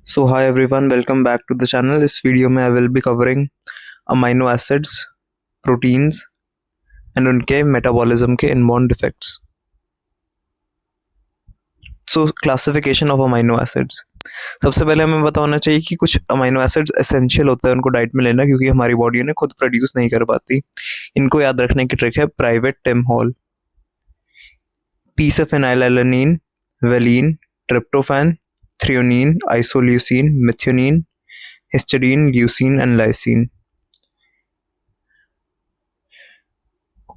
So hi everyone, welcome back to the channel. इस video में I will be covering amino acids, proteins and उनके metabolism के inborn defects. So classification of amino acids. सबसे पहले हमें पता होना चाहिए कि कुछ अमाइनो एसिड्स एसेंशियल होता है उनको डाइट में लेना, क्योंकि हमारी बॉडी उन्हें खुद प्रोड्यूस नहीं कर पाती. इनको याद रखने की ट्रिक है प्राइवेट टिम हॉल. पी से phenylalanine, valine, tryptophan, threonine, isoleucine, methionine, histidine, leucine and lysine.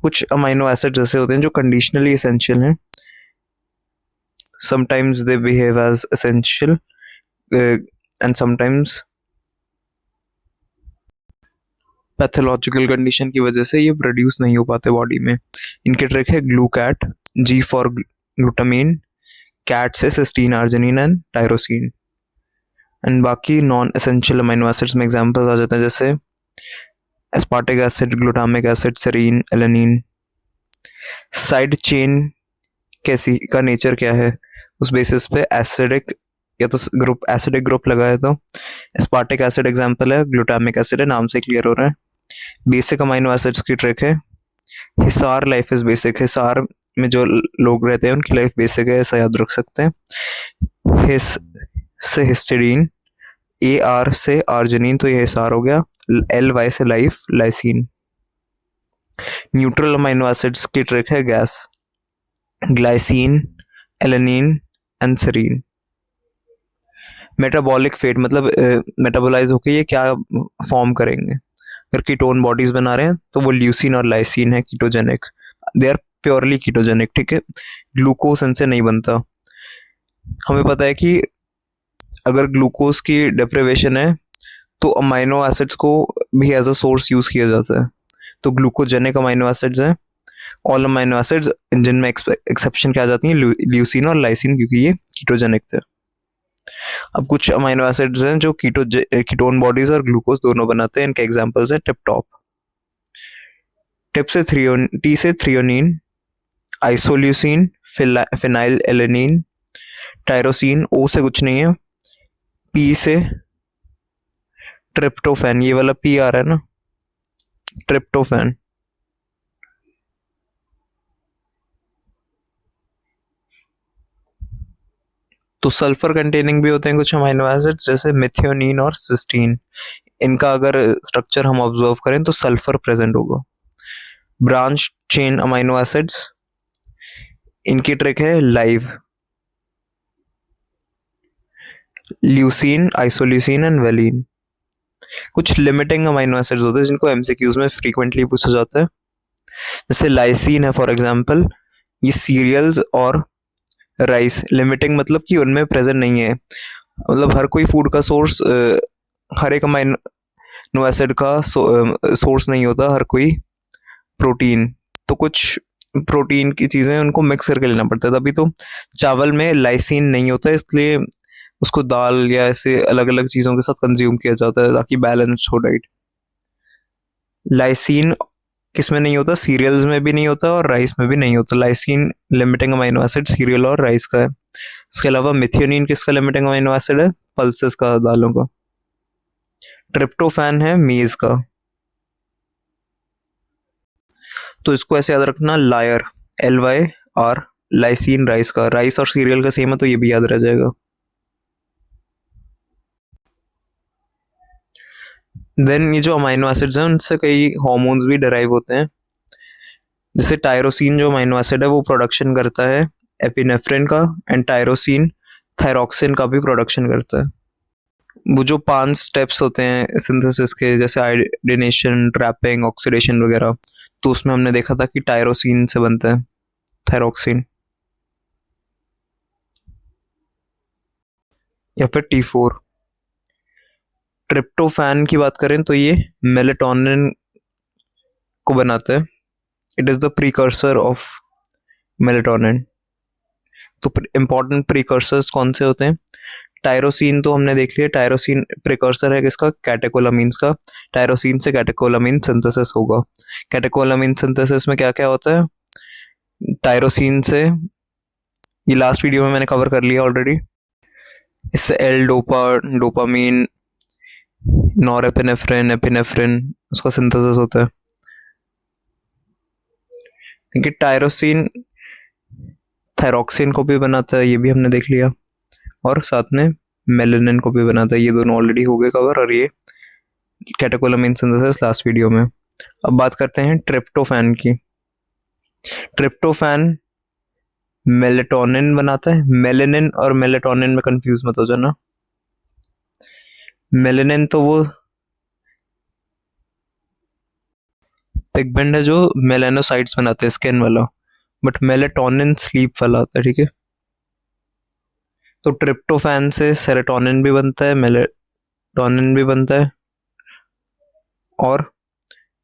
कुछ अमाइनो एसिड्स ऐसे होते हैं जो कंडीशनली एसेंशियल हैं. Sometimes they behave as essential and sometimes pathological condition की वजह से ये प्रोड्यूस नहीं हो पाते बॉडी में. इनके ट्रिक है glucat, G for glutamine, cat से cysteine, arginine and tyrosine. And बाकी नॉन एसेंशियल अमाइनो एसिड्स में एग्जांपल्स आ जाते हैं जैसे aspartic acid, glutamic acid, serine, alanine. Side chain कैसी का नेचर क्या है, उस बेसिस पे एसिडिक या तो ग्रुप एसिडिक ग्रुप लगा है तो एस्पार्टिक एसिड एग्जांपल है, ग्लूटामिक एसिड है, नाम से क्लियर हो रहा है. बेसिक अमाइनो एसिड्स की ट्रिक है Hisar life is basic. Hisar में जो लोग रहते हैं उनकी लाइफ बेसिक है, ऐसा याद रख सकते हैं. हिस से हिस्टिडीन, ए आर से आर्जिनिन, तो ये हिसार हो गया. एल वाई से life, lysine. Neutral amino acids की ट्रिक है gas, glycine, alanine and serine. Metabolic fate मतलब मेटाबोलाइज होकर ये क्या फॉर्म करेंगे. अगर कीटोन बॉडीज बना रहे हैं तो वो ल्यूसिन और लाइसिन है ketogenic. They are purely ketogenic. ठीक है, ग्लूकोज इनसे नहीं बनता. हमें पता है कि अगर ग्लूकोज की डिप्रिवेशन है तो अमाइनो एसिड्स को भी एज अ सोर्स यूज किया जाता है. तो ग्लूकोजेनिक अमाइनो एसिड्स हैं ऑल अमाइनो एसिड्स, जिनमें एक्सेप्शन क्या जाती है ल्यूसिन और लाइसिन, क्योंकि ये कीटोजेनिक थे. अब कुछ अमाइनो एसिड्स हैं जो कीटोन बॉडीज और ग्लूकोज दोनों बनाते हैं. इनके एग्जांपल्स हैं टिप टॉप, टिप से टी से threonine, isoleucine, phenylalanine, tyrosine, O से कुछ नहीं है, पी से ट्रिप्टोफैन, ये वाला पी आ रहा है ना, ट्रिप्टोफैन. तो सल्फर कंटेनिंग भी होते हैं कुछ अमाइनो एसिड्स जैसे मिथियोनिन और सिस्टीन. इनका अगर स्ट्रक्चर हम ऑब्जर्व करें तो सल्फर प्रेजेंट होगा. ब्रांच चेन अमाइनो एसिड्स, इनकी ट्रिक है live, leucine, isoleucine and valine. कुछ लिमिटिंग अमाइनो एसिड्स होते हैं जिनको एमसीक्यूज में फ्रीक्वेंटली पूछा जाता है. जैसे लाइसिन है फॉर एग्जांपल, ये सीरियल्स और राइस. लिमिटिंग मतलब कि उनमें प्रेजेंट नहीं है, मतलब हर कोई फूड का सोर्स, हर एक अमाइनो एसिड का सोर्स नहीं होता हर कोई प्रोटीन. तो कुछ प्रोटीन की चीज़ें उनको मिक्स करके लेना पड़ता है. तभी तो चावल में लाइसिन नहीं होता है, इसलिए उसको दाल या ऐसे अलग अलग चीज़ों के साथ कंज्यूम किया जाता है ताकि बैलेंस हो डाइट. लाइसिन किस में नहीं होता, सीरियल्स में भी नहीं होता और राइस में भी नहीं होता. Lysine limiting amino acid serial और राइस का है. इसके अलावा मिथियोनिन किसका लिमिटिंग अमाइनो एसिड है, पल्सेस का, दालों का. ट्रिप्टोफैन है मेज का. तो इसको ऐसे याद रखना, liar, L Y R, lysine rice का. राइस और सीरियल का सेम है तो ये भी याद रह जाएगा. देन ये जो अमाइनो एसिड्स हैं उनसे कई हार्मोन्स भी डिराइव होते हैं. जैसे टायरोसिन जो अमाइनो एसिड है वो प्रोडक्शन करता है एपिनेफ्रिन का, एंड टायरोसिन थायरॉक्सिन का भी प्रोडक्शन करता है. वो जो 5 स्टेप्स होते हैं सिंथेसिस के, जैसे आयोडीनेशन, ट्रैपिंग, ऑक्सीडेशन वगैरह, तो उसमें हमने देखा था कि टायरोसिन से बनता है थायरॉक्सिन. या फिर T4. ट्रिप्टोफैन की बात करें तो ये मेलेटोनिन को बनाता है. It is the precursor of melatonin. तो इंपॉर्टेंट प्रीकर्सर्स कौन से होते हैं, टायरोसिन तो हमने देख लिया. टायरोसिन प्रिकर्सर है किसका, कैटेकोलामीन्स का. टायरोसिन से कैटेकोलामीन सिंथेसिस होगा. कैटेकोलामीन सिंथेसिस में क्या क्या होता है, टायरोसिन से, ये लास्ट वीडियो में मैंने कवर कर लिया ऑलरेडी. इससे L dopa, dopamine, norepinephrine, epinephrine, उसका सिंथेसिस होता है। देखिए टायरोसिन थायरॉक्सिन को भी बनाता है, ये भी हमने देख लिया, और साथ में मेलेनिन को भी बनाता है। ये दोनों ऑलरेडी हो गए कवर, और ये कैटेकोलामिन सिंथेसिस लास्ट वीडियो में। अब बात करते हैं ट्रिप्टोफैन की। ट्रिप्टोफैन मेलेटोनिन बनाता है। मेलेनिन और मेलेटोनिन में कंफ्यूज मत हो जाना। मेलेनिन तो वो पिगमेंट है जो मेलानोसाइट्स बनाते हैं, स्किन वाला, बट मेलेटोनिन स्लीप वाला आता है, ठीक है। तो ट्रिप्टोफैन से सेरोटोनिन भी बनता है, मेलेटोनिन भी बनता है, और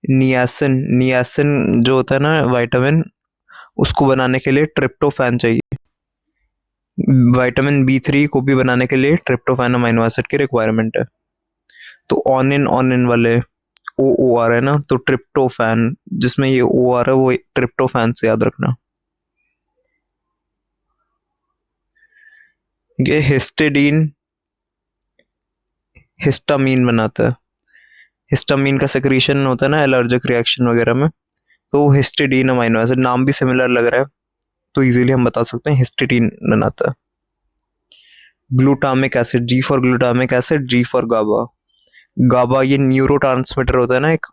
नियासिन, नियासिन जो होता है ना विटामिन, उसको बनाने के लिए ट्रिप्टोफैन चाहिए। विटामिन बी 3 को भी बनाने के लिए ट्रिप्टोफैन अमीनो एसिड की रिक्वायरमेंट है। तो ऑनिन ऑनिन वाले ओ आर है ना, तो ट्रिप्टोफैन जिसमें ये ओ आर है वो ट्रिप्टोफैन से याद रखना। ये हिस्टिडीन हिस्टामीन बनाता है। हिस्टामीन का सेक्रीशन होता है ना एलर्जिक रिएक्शन वगैरह में, तो हिस्टिडीन अमीनो एसिड, नाम भी सिमिलर लग रहा है तो इजीली हम बता सकते हैं हिस्टिडीन बनाता है। Glutamic acid, G for glutamic acid, G for GABA. GABA ये न्यूरोट्रांसमीटर होता है ना एक,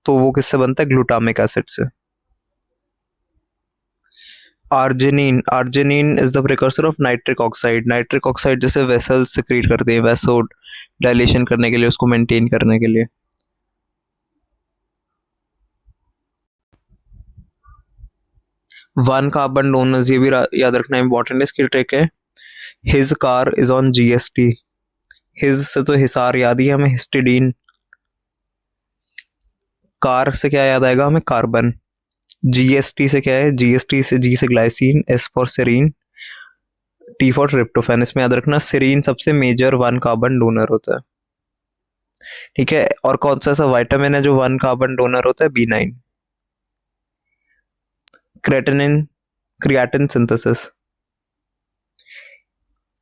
तो वो किससे बनता है? ग्लूटामिक एसिड से। Arginine, arginine is the precursor of nitric oxide. Nitric oxide जैसे वेसल सिक्रीट करते हैं, वैसो डायलेशन करने के लिए, उसको मेंटेन करने के लिए। वन कार्बन डोनर्स, ये भी याद रखना इंपॉर्टेंट है, इसकी ट्रिक है। His car is on GST. His से तो हिसार याद ही है हमें, हिस्टिडीन। कार से क्या याद आएगा हमें? कार्बन। जीएसटी से क्या है? जीएसटी से जी से glycine, S for serine, T for tryptophan. इसमें याद रखना सेरीन सबसे मेजर वन कार्बन डोनर होता है, ठीक है। और कौन सा ऐसा विटामिन है जो वन कार्बन डोनर होता है? B9। Creatinine, creatine synthesis.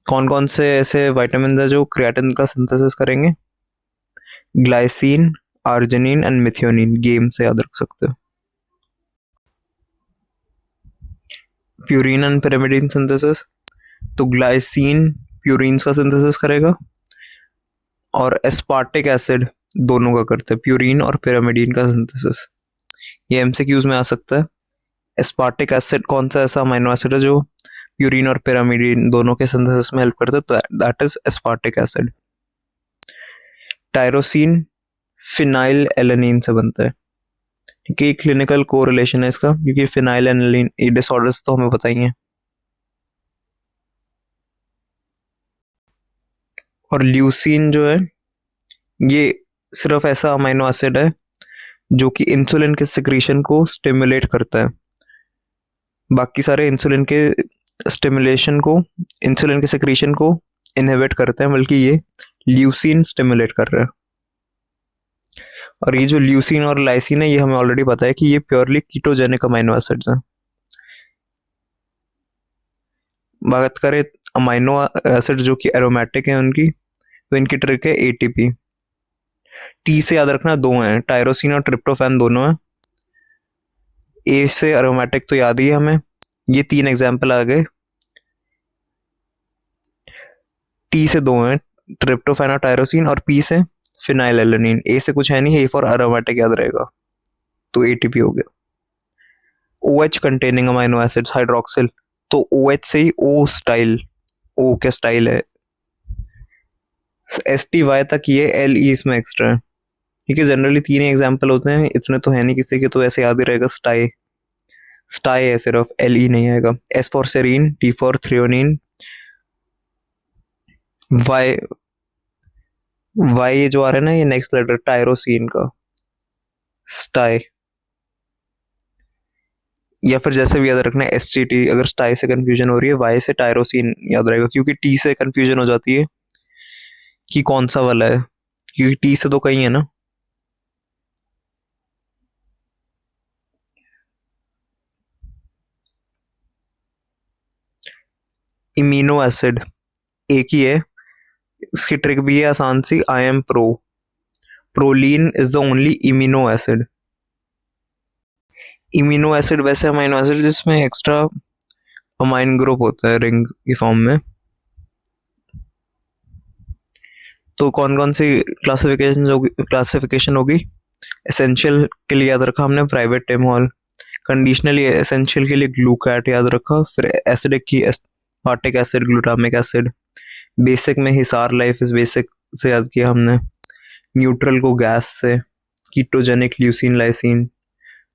कौन कौन से ऐसे विटामिन है जो क्रिएटिन का सिंथेसिस करेंगे? Glycine, arginine and methionine. Game से याद रख सकते हो। प्यूरिन एंड पिरिमिडीन सिंथेसिस, तो ग्लाइसिन प्यूरिन का सिंथेसिस करेगा, और एस्पार्टिक एसिड दोनों का करते हैं, प्यूरिन और पिरामिडीन का सिंथेसिस। ये एमसीक्यूज में आ सकता है। एस्पार्टिक एसिड कौन सा ऐसा अमीनो एसिड है जो प्यूरिन और पिरामिडीन दोनों के सिंथेसिस में हेल्प करता है? तो that is aspartic acid. Tyrosine phenyl alanine से बनता है, ठीक है। क्लिनिकल कोरिलेशन है इसका, क्योंकि फिनाइल एलेनिन ये डिसऑर्डर्स तो हमें पता ही है। और ल्यूसीन जो है, ये सिर्फ ऐसा अमीनो एसिड है जो कि इंसुलिन के सिक्रीशन को स्टिमुलेट करता है। बाकी सारे इंसुलिन के स्टिमुलेशन को, इंसुलिन के सिक्रीशन को इनहिबिट करते हैं, बल्कि ये ल्यूसीन स्टिमुलेट कर रहा है। और ये जो ल्यूसीन और लाइसिन है, ये हमें ऑलरेडी पता है कि ये प्योरली कीटोजेनिक अमीनो एसिड्स हैं। बात करें अमीनो एसिड जो कि एरोमेटिक है उनकी, तो इनकी ट्रिक है एटीपी। टी से याद रखना दो हैं, टायरोसिन और ट्रिप्टोफैन दोनों हैं। ए से एरोमेटिक तो याद ही है हमें, ये 3 एग्जाम्पल आ गए। टी से दो हैं, ट्रिप्टोफैन और टायरोसिन, और पी से फिनाइल एलेनिन। ए से कुछ है नहीं, ए फॉर एरोमेटिक याद रहेगा, तो एटीपी हो गया। O H containing amino acids, hydroxyl, तो ओ एच से ही ओ स्टाइल, ओ क्या स्टाइल है, एस टी वाई तक ये एल ई इसमें एक्स्ट्रा है, ठीक है। जनरली 3 ही एग्जाम्पल होते हैं, इतने तो है नहीं किसी के, तो ऐसे याद ही रहेगा। स्टाई, स्टाई है सिर्फ, एल ई नहीं आएगा। S for serine, T for threonine, Y, Y जो आ रहा है ना, ये नेक्स्ट लेटर टायरोसिन का, स्टाई। या फिर जैसे भी याद रखना है एस टी टी, अगर स्टाई से कंफ्यूजन हो रही है, वाई से टायरोसिन याद रहेगा, क्योंकि टी से कंफ्यूजन हो जाती है कि कौन सा वाला है, क्योंकि टी से तो कई है ना। इमीनो एसिड एक ही है, इसकी ट्रिक भी है आसान सी, I am pro. Proline is the only imino acid. Imino acid वैसे अमाइनो एसिड जिसमें एक्स्ट्रा अमाइन ग्रुप होता है रिंग की फॉर्म में। तो कौन कौन सी क्लासिफिकेशन होगी? एसेंशियल के लिए याद रखा हमने प्राइवेट टेमोल, कंडीशनली एसेंशियल के लिए ग्लूकैट याद रखा, फिर एसिडिक की aspartic acid, glutamic acid. Basic में हिसार लाइफ इज बेसिक से याद किया हमने, न्यूट्रल को गैस से, कीटोजेनिक ल्यूसीन लाइसिन,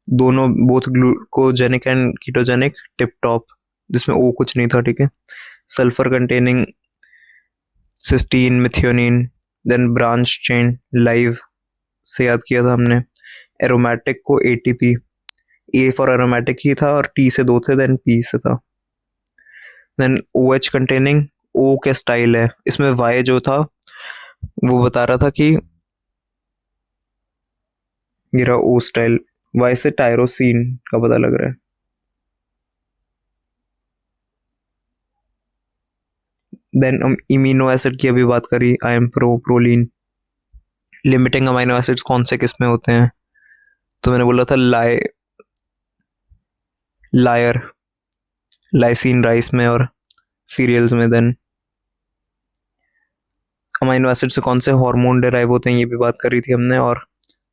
दोनों both glucogenic and ketogenic, tip top जिसमें ओ कुछ नहीं था, ठीक है, sulphur containing cysteine, methionine, then branch chain live से याद किया था हमने, एरोमेटिक को एटीपी, ए फॉर एरोमेटिक ही था और टी से 2 थे, देन पी से था। देन ओ एच कंटेनिंग, ओ क्या स्टाइल है, इसमें वाई जो था वो बता रहा था कि मेरा ओ स्टाइल, वाई से टायरोसिन का पता लग रहा है। देन इमिनो एसिड की अभी बात करी, आई am pro, proline. Limiting amino acids कौन से किस में होते हैं? तो मैंने बोला था लायर, लाइसिन राइस में और सीरियल्स में। देन अमाइनो एसिड से कौन से हार्मोन डिराइव होते हैं ये भी बात करी थी हमने, और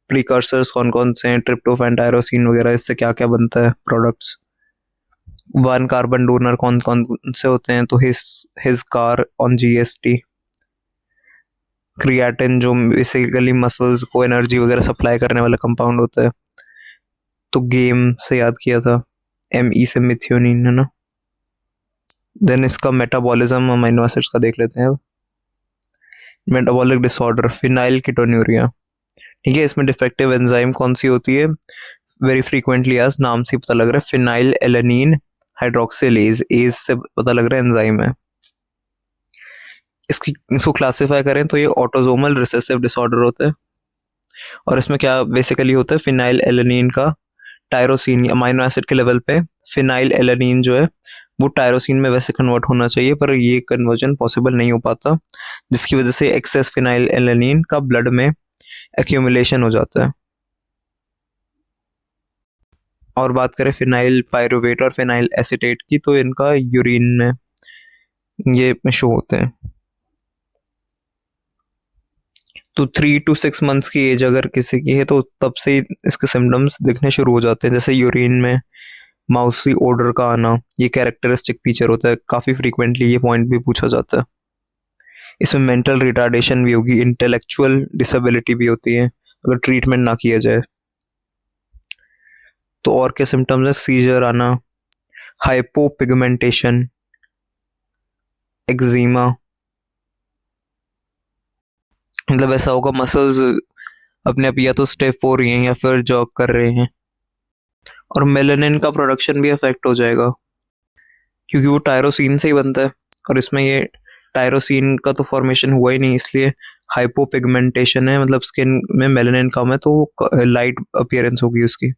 प्रीकर्सर्स कौन कौन से हैं, ट्रिप्टोफैन, टायरोसिन वगैरह, इससे क्या क्या बनता है प्रोडक्ट्स। 1 कार्बन डोनर कौन कौन से होते हैं? तो his car on GST. Creatine जो बेसिकली मसल्स को एनर्जी वगैरह सप्लाई करने वाला कंपाउंड होता है, तो गेम से याद किया था, एमई से मिथियोनिन है ना। देन इसका मेटाबॉलिज्म अमाइनो एसिड्स का देख लेते हैं अब। मेटाबॉलिक डिसऑर्डर, फिनाइल कीटोन्यूरिया, ठीक है, इसमें डिफेक्टिव एंजाइम कौन सी होती है? वेरी फ्रीक्वेंटली आज नाम से पता लग रहा है, फिनाइल एलेनिन हाइड्रोक्सिलेज, एज से पता लग रहा है एंजाइम है। इसको क्लासिफाई करें तो ये ऑटोसोमल रिसेसिव डिसऑर्डर होता है, और इसमें क्या बेसिकली होता है, फिनाइल एलेनिन का टायरोसिन अमाइनो एसिड के लेवल पे फिनाइल एलेनिन जो है वो टायरोसिन में वैसे कन्वर्ट होना चाहिए, पर ये कन्वर्जन पॉसिबल नहीं हो पाता, जिसकी वजह से एक्सेस फिनाइल एलेनिन का ब्लड में एक्यूमुलेशन हो जाता है। और बात करें फिनाइल पायरुवेट और फिनाइल एसिटेट की, तो इनका यूरिन में ये शो होते हैं। तो 3 to 6 मंथ्स की एज अगर किसी की है तो तब से ही इसके सिम्टम्स दिखने शुरू हो जाते हैं, जैसे यूरिन में माउसी ओडर का आना, ये कैरेक्टरिस्टिक फीचर होता है, काफ़ी फ्रीक्वेंटली ये पॉइंट भी पूछा जाता है। इसमें मेंटल रिटार्डेशन भी होगी, इंटेलेक्चुअल डिसेबिलिटी भी होती है अगर ट्रीटमेंट ना किया जाए। तो और क्या सिम्टम्स है? सीजर आना, हाइपोपिगमेंटेशन, एक्जिमा, मतलब ऐसा होगा मसल्स अपने आप या तो स्टिफ हो रही हैं या फिर जॉग कर रहे हैं। और मेलानिन का प्रोडक्शन भी अफेक्ट हो जाएगा, क्योंकि वो टायरोसिन से ही बनता है, और इसमें ये टायरोसिन का तो फॉर्मेशन हुआ ही नहीं, इसलिए हाइपोपिगमेंटेशन है, मतलब स्किन में मेलानिन कम है तो लाइट अपीयरेंस होगी उसकी,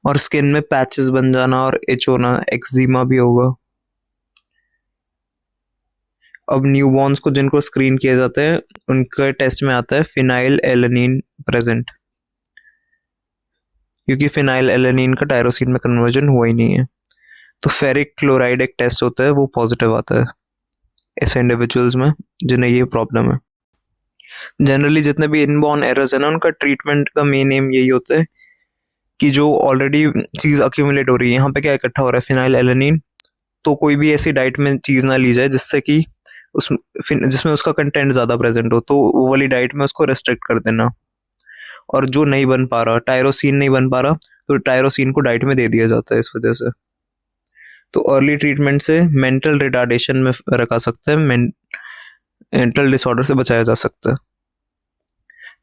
और स्किन में पैचेस बन जाना और इच होना, एक्जिमा भी होगा। अब न्यूबॉर्न्स को जिनको स्क्रीन किया जाता है उनके टेस्ट में आता है फिनाइल एलेनिन प्रेजेंट, क्योंकि फिनाइल एलेनिन का टायरोसिन में कन्वर्जन हुआ ही नहीं है। तो फेरिक क्लोराइड एक टेस्ट होता है, वो पॉजिटिव आता है ऐसे इंडिविजुअल्स में जिन्हें ये प्रॉब्लम है। जनरली जितने भी इनबॉर्न एरर्स है ना, उनका ट्रीटमेंट का मेन एम यही होता है कि जो ऑलरेडी चीज़ अक्यूमुलेट हो रही है, यहाँ पे क्या इकट्ठा हो रहा है, फिनाइल एलेनिन, तो कोई भी ऐसी डाइट में चीज़ ना ली जाए जिससे कि जिसमें उसका कंटेंट ज़्यादा प्रेजेंट हो, तो वो वाली डाइट में उसको रेस्ट्रिक्ट कर देना। और जो नहीं बन पा रहा, टायरोसिन नहीं बन पा रहा, तो टायरोसिन को डाइट में दे दिया जाता है इस वजह से। तो अर्ली ट्रीटमेंट से मेंटल रिटार्डेशन में रखा सकता है, मेंटल डिसऑर्डर से बचाया जा सकता है।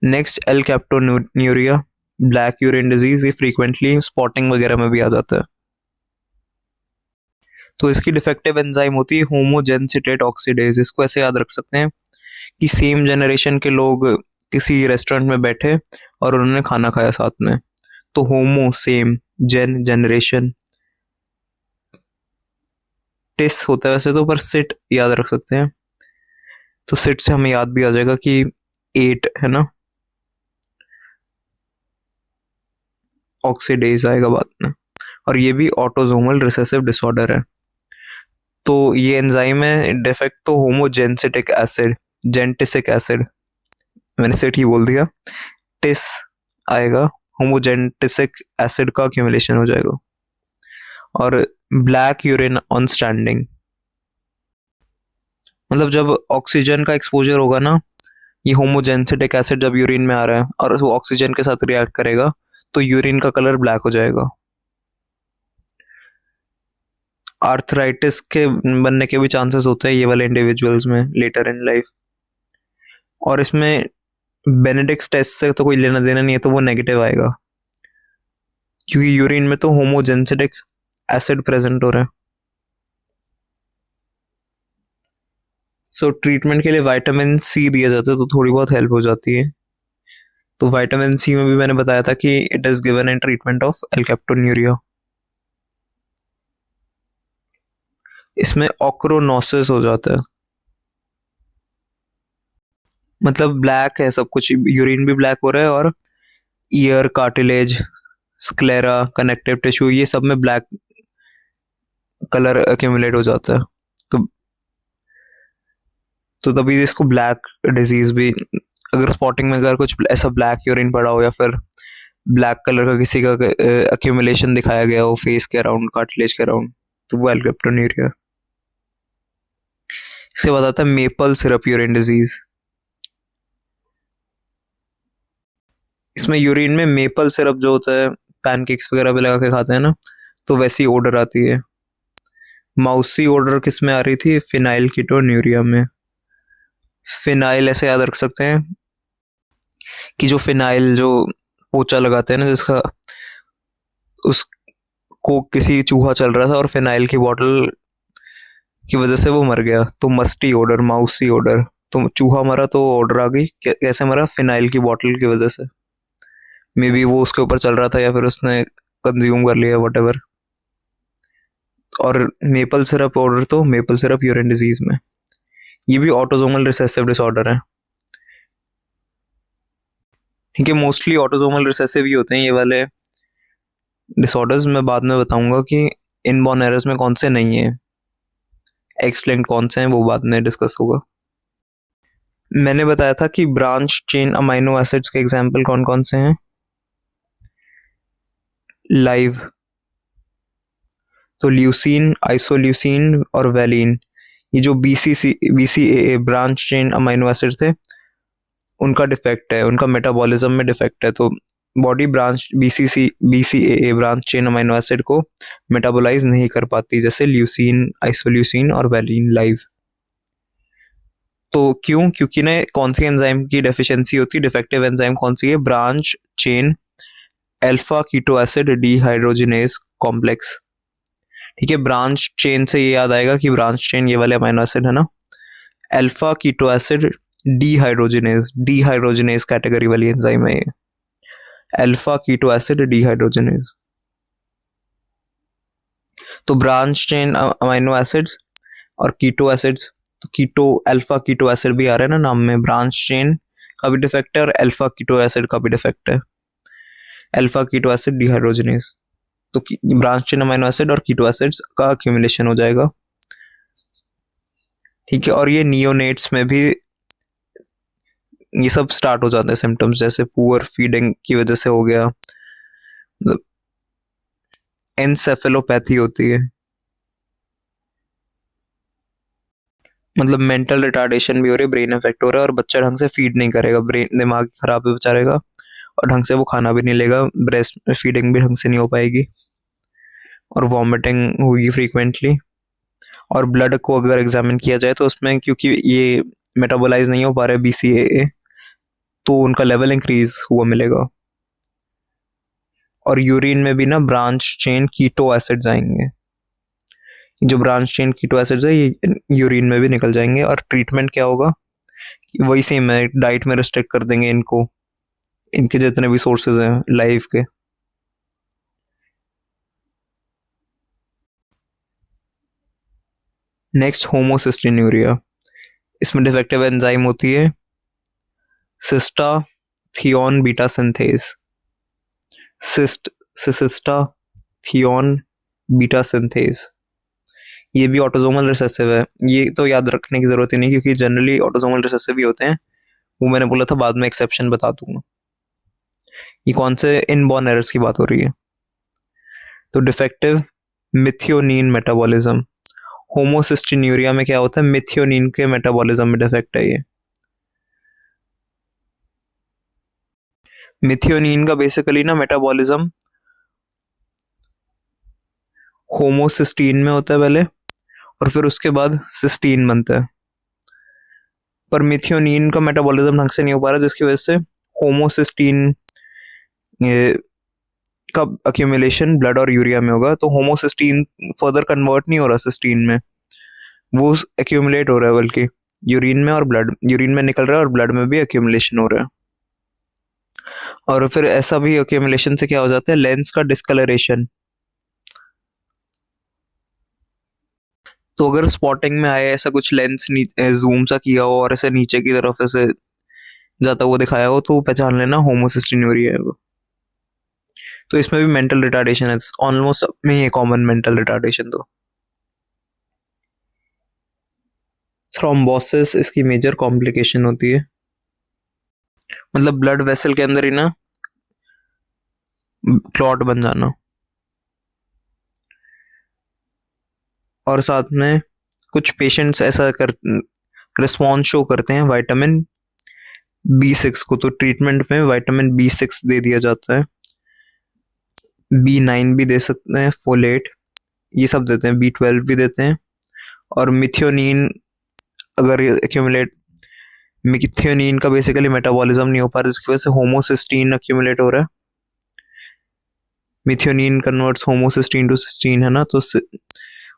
Next alkaptonuria, black urine disease, ये फ्रीक्वेंटली स्पॉटिंग वगैरह में भी आ जाता है। तो इसकी डिफेक्टिव एंजाइम होती है होमोजेनसिटेट ऑक्सीडेज। इसको ऐसे याद रख सकते हैं कि सेम जनरेशन के लोग किसी रेस्टोरेंट में बैठे और उन्होंने खाना खाया साथ में, तो होमो सेम, जेन जनरेशन, टिस होता है वैसे तो, पर सिट याद रख सकते हैं। तो सिट से हमें याद भी आ जाएगा कि 8 है ना, ऑक्सीडेज आएगा बाद में। और ये भी ऑटोसोमल रिसेसिव डिसऑर्डर है। तो ये एंजाइम है डिफेक्ट तो होमोजेंसिटिक एसिड, जेंटिसिक एसिड, मैंने सेठ ही बोल दिया, टिस आएगा, होमोजेंटिसिक एसिड का अक्यूमुलेशन हो जाएगा। और ब्लैक यूरिन ऑन स्टैंडिंग, मतलब जब ऑक्सीजन का एक्सपोजर होगा ना, ये होमोजेंसिटिक एसिड जब यूरिन में आ रहा है और वो ऑक्सीजन के साथ रिएक्ट करेगा तो यूरिन का कलर ब्लैक हो जाएगा। आर्थराइटिस के बनने के भी चांसेस होते हैं ये वाले इंडिविजुअल्स में लेटर इन लाइफ। और इसमें बेनेडिक्स टेस्ट से तो कोई लेना देना नहीं है, तो वो नेगेटिव आएगा क्योंकि यूरिन में तो होमोजेंसिटिक एसिड प्रेजेंट हो रहा है। सो ट्रीटमेंट के लिए विटामिन सी दिया जाता है तो थोड़ी बहुत हेल्प हो जाती है। तो विटामिन सी में भी मैंने बताया था कि it is given in treatment of alkaptonuria. इसमें ऑक्रोनोसिस हो जाता है, मतलब ब्लैक है सब कुछ, यूरिन भी ब्लैक हो रहा है और year, cartilage, sclera, connective tissue, ये सब में ब्लैक कलर अक्यूमुलेट हो जाता है। तो तभी इसको ब्लैक डिजीज भी, अगर स्पॉटिंग में अगर कुछ ऐसा ब्लैक यूरिन पड़ा हो या फिर ब्लैक कलर का किसी का अक्यूमुलेशन दिखाया गया हो फेस के अराउंड, कार्टिलेज के अराउंड, तो वो एल्केप्टोन्यूरिया। इसके बाद आता है मेपल सिरप यूरिन डिजीज। इसमें यूरिन में मेपल सिरप जो होता है, पैनकेक्स वगैरह पे लगा के खाते हैं ना, तो वैसी ऑर्डर आती है। माउसी ऑर्डर किस में आ रही थी, फिनाइल कीटोन्यूरिया में। फिनाइल ऐसे याद रख सकते हैं कि जो फिनाइल जो पोछा लगाते हैं ना जिसका, उसको किसी चूहा चल रहा था और फिनाइल की बोतल की वजह से वो मर गया, तो मस्टी ऑर्डर, माउसी ऑर्डर। तो चूहा मरा तो ऑर्डर आ गई, कैसे मरा, फिनाइल की बोतल की वजह से। मे बी वो उसके ऊपर चल रहा था या फिर उसने कंज्यूम कर लिया, वट। और मेपल सिरप ऑर्डर तो मेपल सिरप यूरिन डिजीज में, ये भी ऑटोसोमल रिसेसिव डिसऑर्डर है। ठीक है, मोस्टली ऑटोसोमल रिसेसिव ही होते हैं ये वाले डिसऑर्डर्स। मैं बाद में बताऊंगा कि इनबॉर्न एरर्स में कौन से नहीं है, एक्स लिंक्ड कौन से हैं, वो बाद में डिस्कस होगा। मैंने बताया था कि ब्रांच चेन अमाइनो एसिड्स के एग्जांपल कौन कौन से हैं। लाइव, तो ल्यूसीन, आइसोल्यूसीन और वैलिन, ये जो BCAA branch chain amino acid थे, उनका डिफेक्ट है, उनका मेटाबॉलिज्म में डिफेक्ट है। तो body branch BCAA branch chain amino acid को मेटाबोलाइज नहीं कर पाती, जैसे ल्यूसीन, आइसोल्यूसीन और वैलिन लाइव। तो क्यों, क्योंकि ना कौन सी एंजाइम की डेफिशिएंसी होती है, डिफेक्टिव एंजाइम कौन सी है, branch chain alpha keto acid dehydrogenase complex. ठीक है, ब्रांच चेन से ये याद आएगा कि ब्रांच चेन ये वाले अमाइनो एसिड है ना, alpha keto acid dehydrogenase category वाली एंजाइम है ये, अल्फा कीटो एसिड डीहाइड्रोजिनेज। तो ब्रांच चेन अमाइनो एसिड्स और कीटो एसिड्स, तो कीटो, अल्फा कीटो एसिड भी आ रहा है ना नाम में, ब्रांच चेन का भी डिफेक्ट है और अल्फा कीटो एसिड का भी डिफेक्ट है, अल्फा कीटो एसिड डीहाइड्रोजिनेज। तो ब्रांच चेन अमाइनो एसिड और कीटो एसिड्स का अक्यूमुलेशन हो जाएगा। ठीक है, और ये नियोनेट्स में भी ये सब स्टार्ट हो जाते हैं सिम्टम्स, जैसे पुअर फीडिंग की वजह से हो गया, मतलब एनसेफेलोपैथी होती है, मतलब मेंटल रिटार्डेशन भी हो रही है, ब्रेन इफेक्ट हो रहा है और बच्चा ढंग से फीड नहीं करेगा, ब्रेन दिमाग खराब भी बचा रहेगा और ढंग से वो खाना भी नहीं लेगा, ब्रेस्ट फीडिंग भी ढंग से नहीं हो पाएगी और वॉमिटिंग होगी फ्रीक्वेंटली। और ब्लड को अगर एग्जामिन किया जाए तो उसमें क्योंकि ये मेटाबोलाइज नहीं हो पा रहे बीसीएए, तो उनका लेवल इंक्रीज हुआ मिलेगा। और यूरिन में भी ना ब्रांच चेन कीटो एसिड्स आएंगे, जो ब्रांच चेन कीटो एसिड्स है ये यूरिन में भी निकल जाएंगे। और ट्रीटमेंट क्या होगा, वही सेम है, डाइट में रिस्ट्रिक्ट कर देंगे इनको, इनके जितने भी सोर्सेज हैं लाइफ के। नेक्स्ट होमोसिस्टिन्यूरिया, इसमें डिफेक्टिव एंजाइम होती है सिस्टाथियोन बीटा सिंथेज, सिस्टाथियोन बीटा सिंथेज। ये भी ऑटोसोमल रिसेसिव है, ये तो याद रखने की जरूरत ही नहीं क्योंकि जनरली ऑटोसोमल रिसेसिव ही होते हैं, वो मैंने बोला था बाद में एक्सेप्शन बता दूंगा। ये कौन से इनबॉर्न एरर्स की बात हो रही है? तो डिफेक्टिव मिथियोनिन मेटाबॉलिज्म, होमोसिस्टिन्यूरिया में क्या होता है, मिथियोनिन के मेटाबॉलिज्म में डिफेक्ट है ये। मिथियोनिन का बेसिकली ना मेटाबॉलिज्म होमोसिस्टीन में होता है पहले, और फिर उसके बाद सिस्टीन बनता है, पर मिथियोनिन का मेटाबॉलिज्म ढंग से नहीं हो पा रहा, जिसकी वजह से होमोसिस्टीन का अक्यूमुलेशन ब्लड और यूरिया में होगा। तो होमोसिस्टीन फर्दर कन्वर्ट नहीं हो रहा सिस्टीन में, वो अक्यूमुलेट हो रहा है बल्कि यूरिन में, और ब्लड यूरिन में निकल रहा है और ब्लड में भी अक्यूमुलेशन हो रहा है। और फिर ऐसा भी अक्यूमुलेशन से क्या हो जाता है, लेंस का डिस्कलरेशन। तो अगर स्पॉटिंग में आए ऐसा कुछ लेंस जूम सा किया हो और ऐसे नीचे की तरफ ऐसे जाता हुआ दिखाया हो, तो पहचान लेना होमोसिस्टिन्यूरिया है वो। तो इसमें भी मेंटल रिटार्डेशन है, ऑलमोस्ट सब में ही कॉमन मेंटल रिटार्डेशन। तो थ्रोम्बोसिस इसकी मेजर कॉम्प्लिकेशन होती है, मतलब ब्लड वेसल के अंदर ही ना क्लॉट बन जाना, और साथ में कुछ पेशेंट्स ऐसा कर रिस्पॉन्स शो करते हैं विटामिन B6 को, तो ट्रीटमेंट में विटामिन B6 दे दिया जाता है, B9 भी दे सकते हैं, फोलेट ये सब देते हैं, B12 भी देते हैं। और मिथियोनिन अगर एक्यूमुलेट, मिथियोनिन का बेसिकली मेटाबॉलिज्म नहीं हो पा रहा, जिसकी वजह से होमोसिस्टीन एक्यूमुलेट हो रहा है। Methionine converts homocysteine to cysteine है ना, तो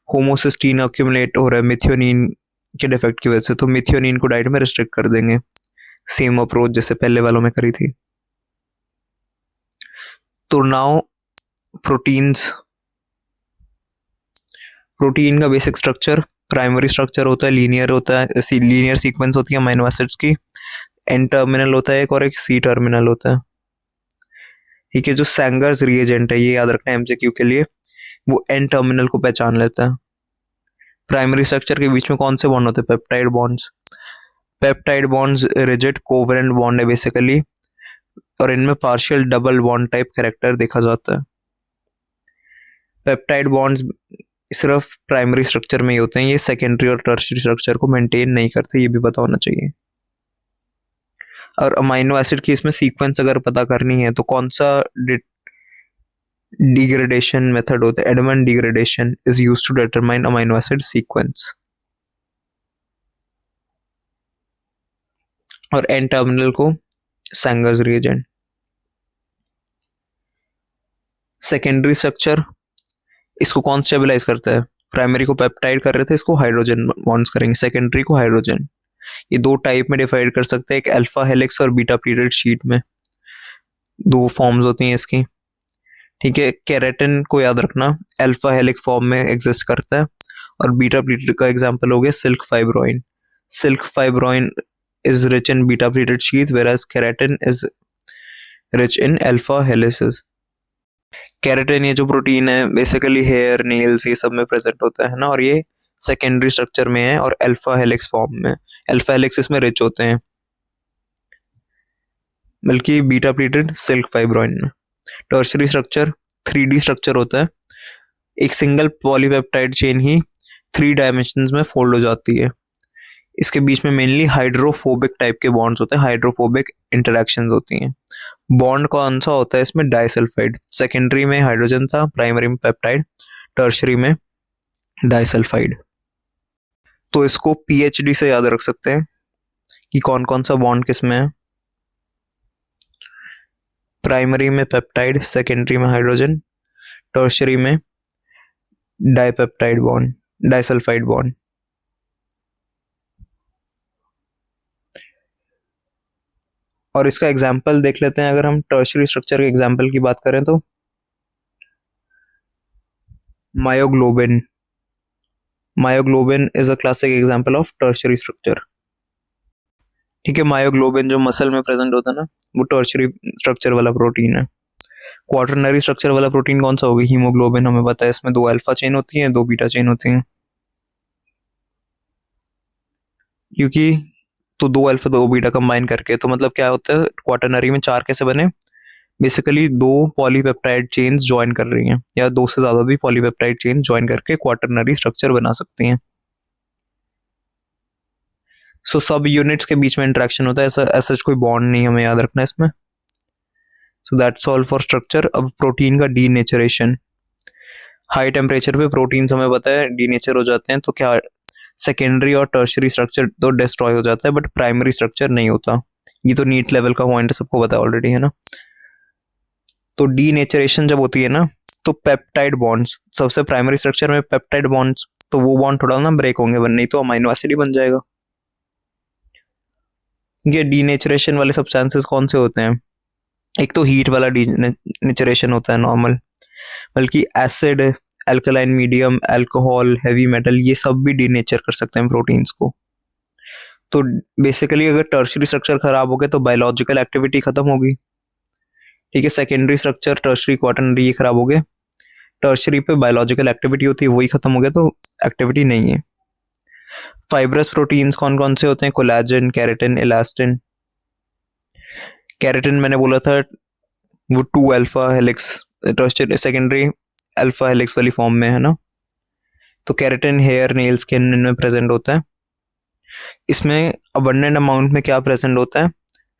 होमोसिस्टीन एक्यूमुलेट हो रहा है मिथियोनिन के डिफेक्ट की वजह से, तो मिथियोनिन को डाइट में रिस्ट्रिक्ट कर देंगे, सेम अप्रोच जैसे पहले वालों में करी थी। तो नाउ प्रोटीन्स, प्रोटीन का बेसिक स्ट्रक्चर, प्राइमरी स्ट्रक्चर होता है लीनियर होता है, लीनियर सीक्वेंस होती है अमीनो एसिड्स की, एन टर्मिनल होता है एक और एक सी टर्मिनल होता है। ठीक है, जो सैंगर्स रिएजेंट है ये याद रखना है एमसीक्यू के लिए, वो एन टर्मिनल को पहचान लेता है। प्राइमरी स्ट्रक्चर के बीच में कौन से बॉन्ड होते हैं, peptide bonds. Peptide bonds rigid covalent bond है बेसिकली, और इनमें partial double bond type character देखा जाता है। पेप्टाइड बॉन्ड्स सिर्फ प्राइमरी स्ट्रक्चर में ही होते हैं, ये सेकेंडरी और टर्शियरी स्ट्रक्चर को मेंटेन नहीं करते, ये भी पता होना चाहिए। और अमाइनो एसिड की इसमें सीक्वेंस अगर पता करनी है तो कौन सा डिग्रेडेशन मेथड होता है, Edman degradation is used to determine amino acid sequence. और एन टर्मिनल को सैंगर्स रिएजेंट। सेकेंडरी स्ट्रक्चर इसको कौन स्टेबलाइज करता है, प्राइमरी को पेप्टाइड कर रहे थे, इसको हाइड्रोजन बॉन्ड्स करेंगे, सेकेंडरी को हाइड्रोजन। ये दो टाइप में डिवाइड कर सकते हैं, एक अल्फा हेलिक्स और बीटा प्लीटेड शीट में, दो फॉर्म्स होती हैं इसकी। ठीक है, केराटिन को याद रखना अल्फा हेलिक फॉर्म में एग्जिस्ट करता है, और बीटा प्लीटेड का एग्जांपल हो गया silk fibroin. Silk fibroin is rich in beta pleated sheaths whereas keratin is rich in alpha helices. Keratin ये जो प्रोटीन है बेसिकली हेयर नेल्स ये सब में प्रेजेंट होता है ना, और ये सेकेंडरी स्ट्रक्चर में है और अल्फा हेलिक्स फॉर्म में, अल्फा हेलिक्स इसमें रिच होते हैं, बल्कि बीटा प्लीटेड सिल्क फाइब्रोइन में। टर्शियरी स्ट्रक्चर 3D स्ट्रक्चर होता है, एक सिंगल पॉलीपेप्टाइड चेन ही 3 डायमेंशंस में फोल्ड हो जाती है, इसके बीच में मेनली हाइड्रोफोबिक टाइप के बॉन्ड्स होते हैं, हाइड्रोफोबिक इंटरेक्शंस होती हैं। बॉन्ड कौन सा होता है इसमें, डाइसल्फाइड, सेकेंडरी में हाइड्रोजन था, प्राइमरी में पेप्टाइड, टर्शियरी में डाइसल्फाइड। तो इसको पीएचडी से याद रख सकते हैं कि कौन कौन सा बॉन्ड किस में है, प्राइमरी में पेप्टाइड, सेकेंडरी में हाइड्रोजन, टर्शियरी में डाइपेप्टाइड बॉन्ड, डाइसल्फाइड बॉन्ड। और इसका एग्जाम्पल देख लेते हैं, अगर हम टर्शियरी स्ट्रक्चर के एग्जाम्पल की बात करें तो myoglobin, myoglobin is a classic example of tertiary structure. ठीक है, मायोग्लोबिन जो मसल में प्रेजेंट होता है ना, वो टर्शियरी स्ट्रक्चर वाला प्रोटीन है। क्वाटरनरी स्ट्रक्चर वाला प्रोटीन कौन सा होगा? हीमोग्लोबिन। हमें पता है इसमें 2 अल्फा चेन होती है, 2 बीटा चेन होती हैं, क्योंकि तो 2 अल्फा 2 बीटा कंबाइन करके, तो मतलब क्या होता है क्वाटरनरी में 4 कैसे बने? बेसिकली 2 पॉलीपेप्टाइड चेन्स ज्वाइन कर रही हैं, या 2 से ज्यादा भी पॉलीपेप्टाइड चेन ज्वाइन करके क्वाटरनरी स्ट्रक्चर बना सकती हैं। सो सब यूनिट्स के बीच में इंटरेक्शन होता है, ऐसा ऐसा कोई बॉन्ड नहीं हमें याद रखना है इसमें। So that's all for structure. अब प्रोटीन का डीनेचरेशन। हाई टेम्परेचर पे प्रोटीन हमें पता है डीनेचर हो जाते हैं, तो क्या सेकेंडरी और टर्शियरी स्ट्रक्चर तो डिस्ट्रॉय हो जाता है, बट प्राइमरी स्ट्रक्चर नहीं होता। ये तो नीट लेवल का पॉइंट है, सबको पता है ऑलरेडी, है ना। तो डीनेचरेशन जब होती है ना, तो पेप्टाइड बॉन्ड्स, सबसे प्राइमरी स्ट्रक्चर में पेप्टाइड बॉन्ड्स, तो वो बॉन्ड थोड़ा ना ब्रेक होंगे, वरना नहीं तो अमाइनो एसिड ही बन जाएगा। ये डीनेचरेशन वाले सब्सटेंसेस कौन से होते हैं? एक तो हीट वाला डीनेचरेशन होता है नॉर्मल, बल्कि acid, alkaline medium, alcohol, heavy metal, ये सब भी डीनेचर कर सकते हैं प्रोटीन्स को। तो बेसिकली अगर टर्शियरी स्ट्रक्चर खराब हो गया तो बायोलॉजिकल एक्टिविटी खत्म होगी। ठीक है, सेकेंडरी स्ट्रक्चर टर्शियरी क्वाटरनरी ये खराब हो गए, टर्शियरी पे बायोलॉजिकल एक्टिविटी होती है, वही खत्म हो गया, तो एक्टिविटी नहीं है। फाइब्रस प्रोटीन्स कौन कौन से होते हैं? Collagen, keratin, elastin. केराटिन मैंने बोला था वो 2 alpha helix, tertiary secondary alpha helix वाली फॉर्म में है ना। तो केराटिन हेयर, नेल, स्किन इनमें प्रेजेंट होता है। इसमें अबंडेंट अमाउंट में क्या प्रेजेंट होता है?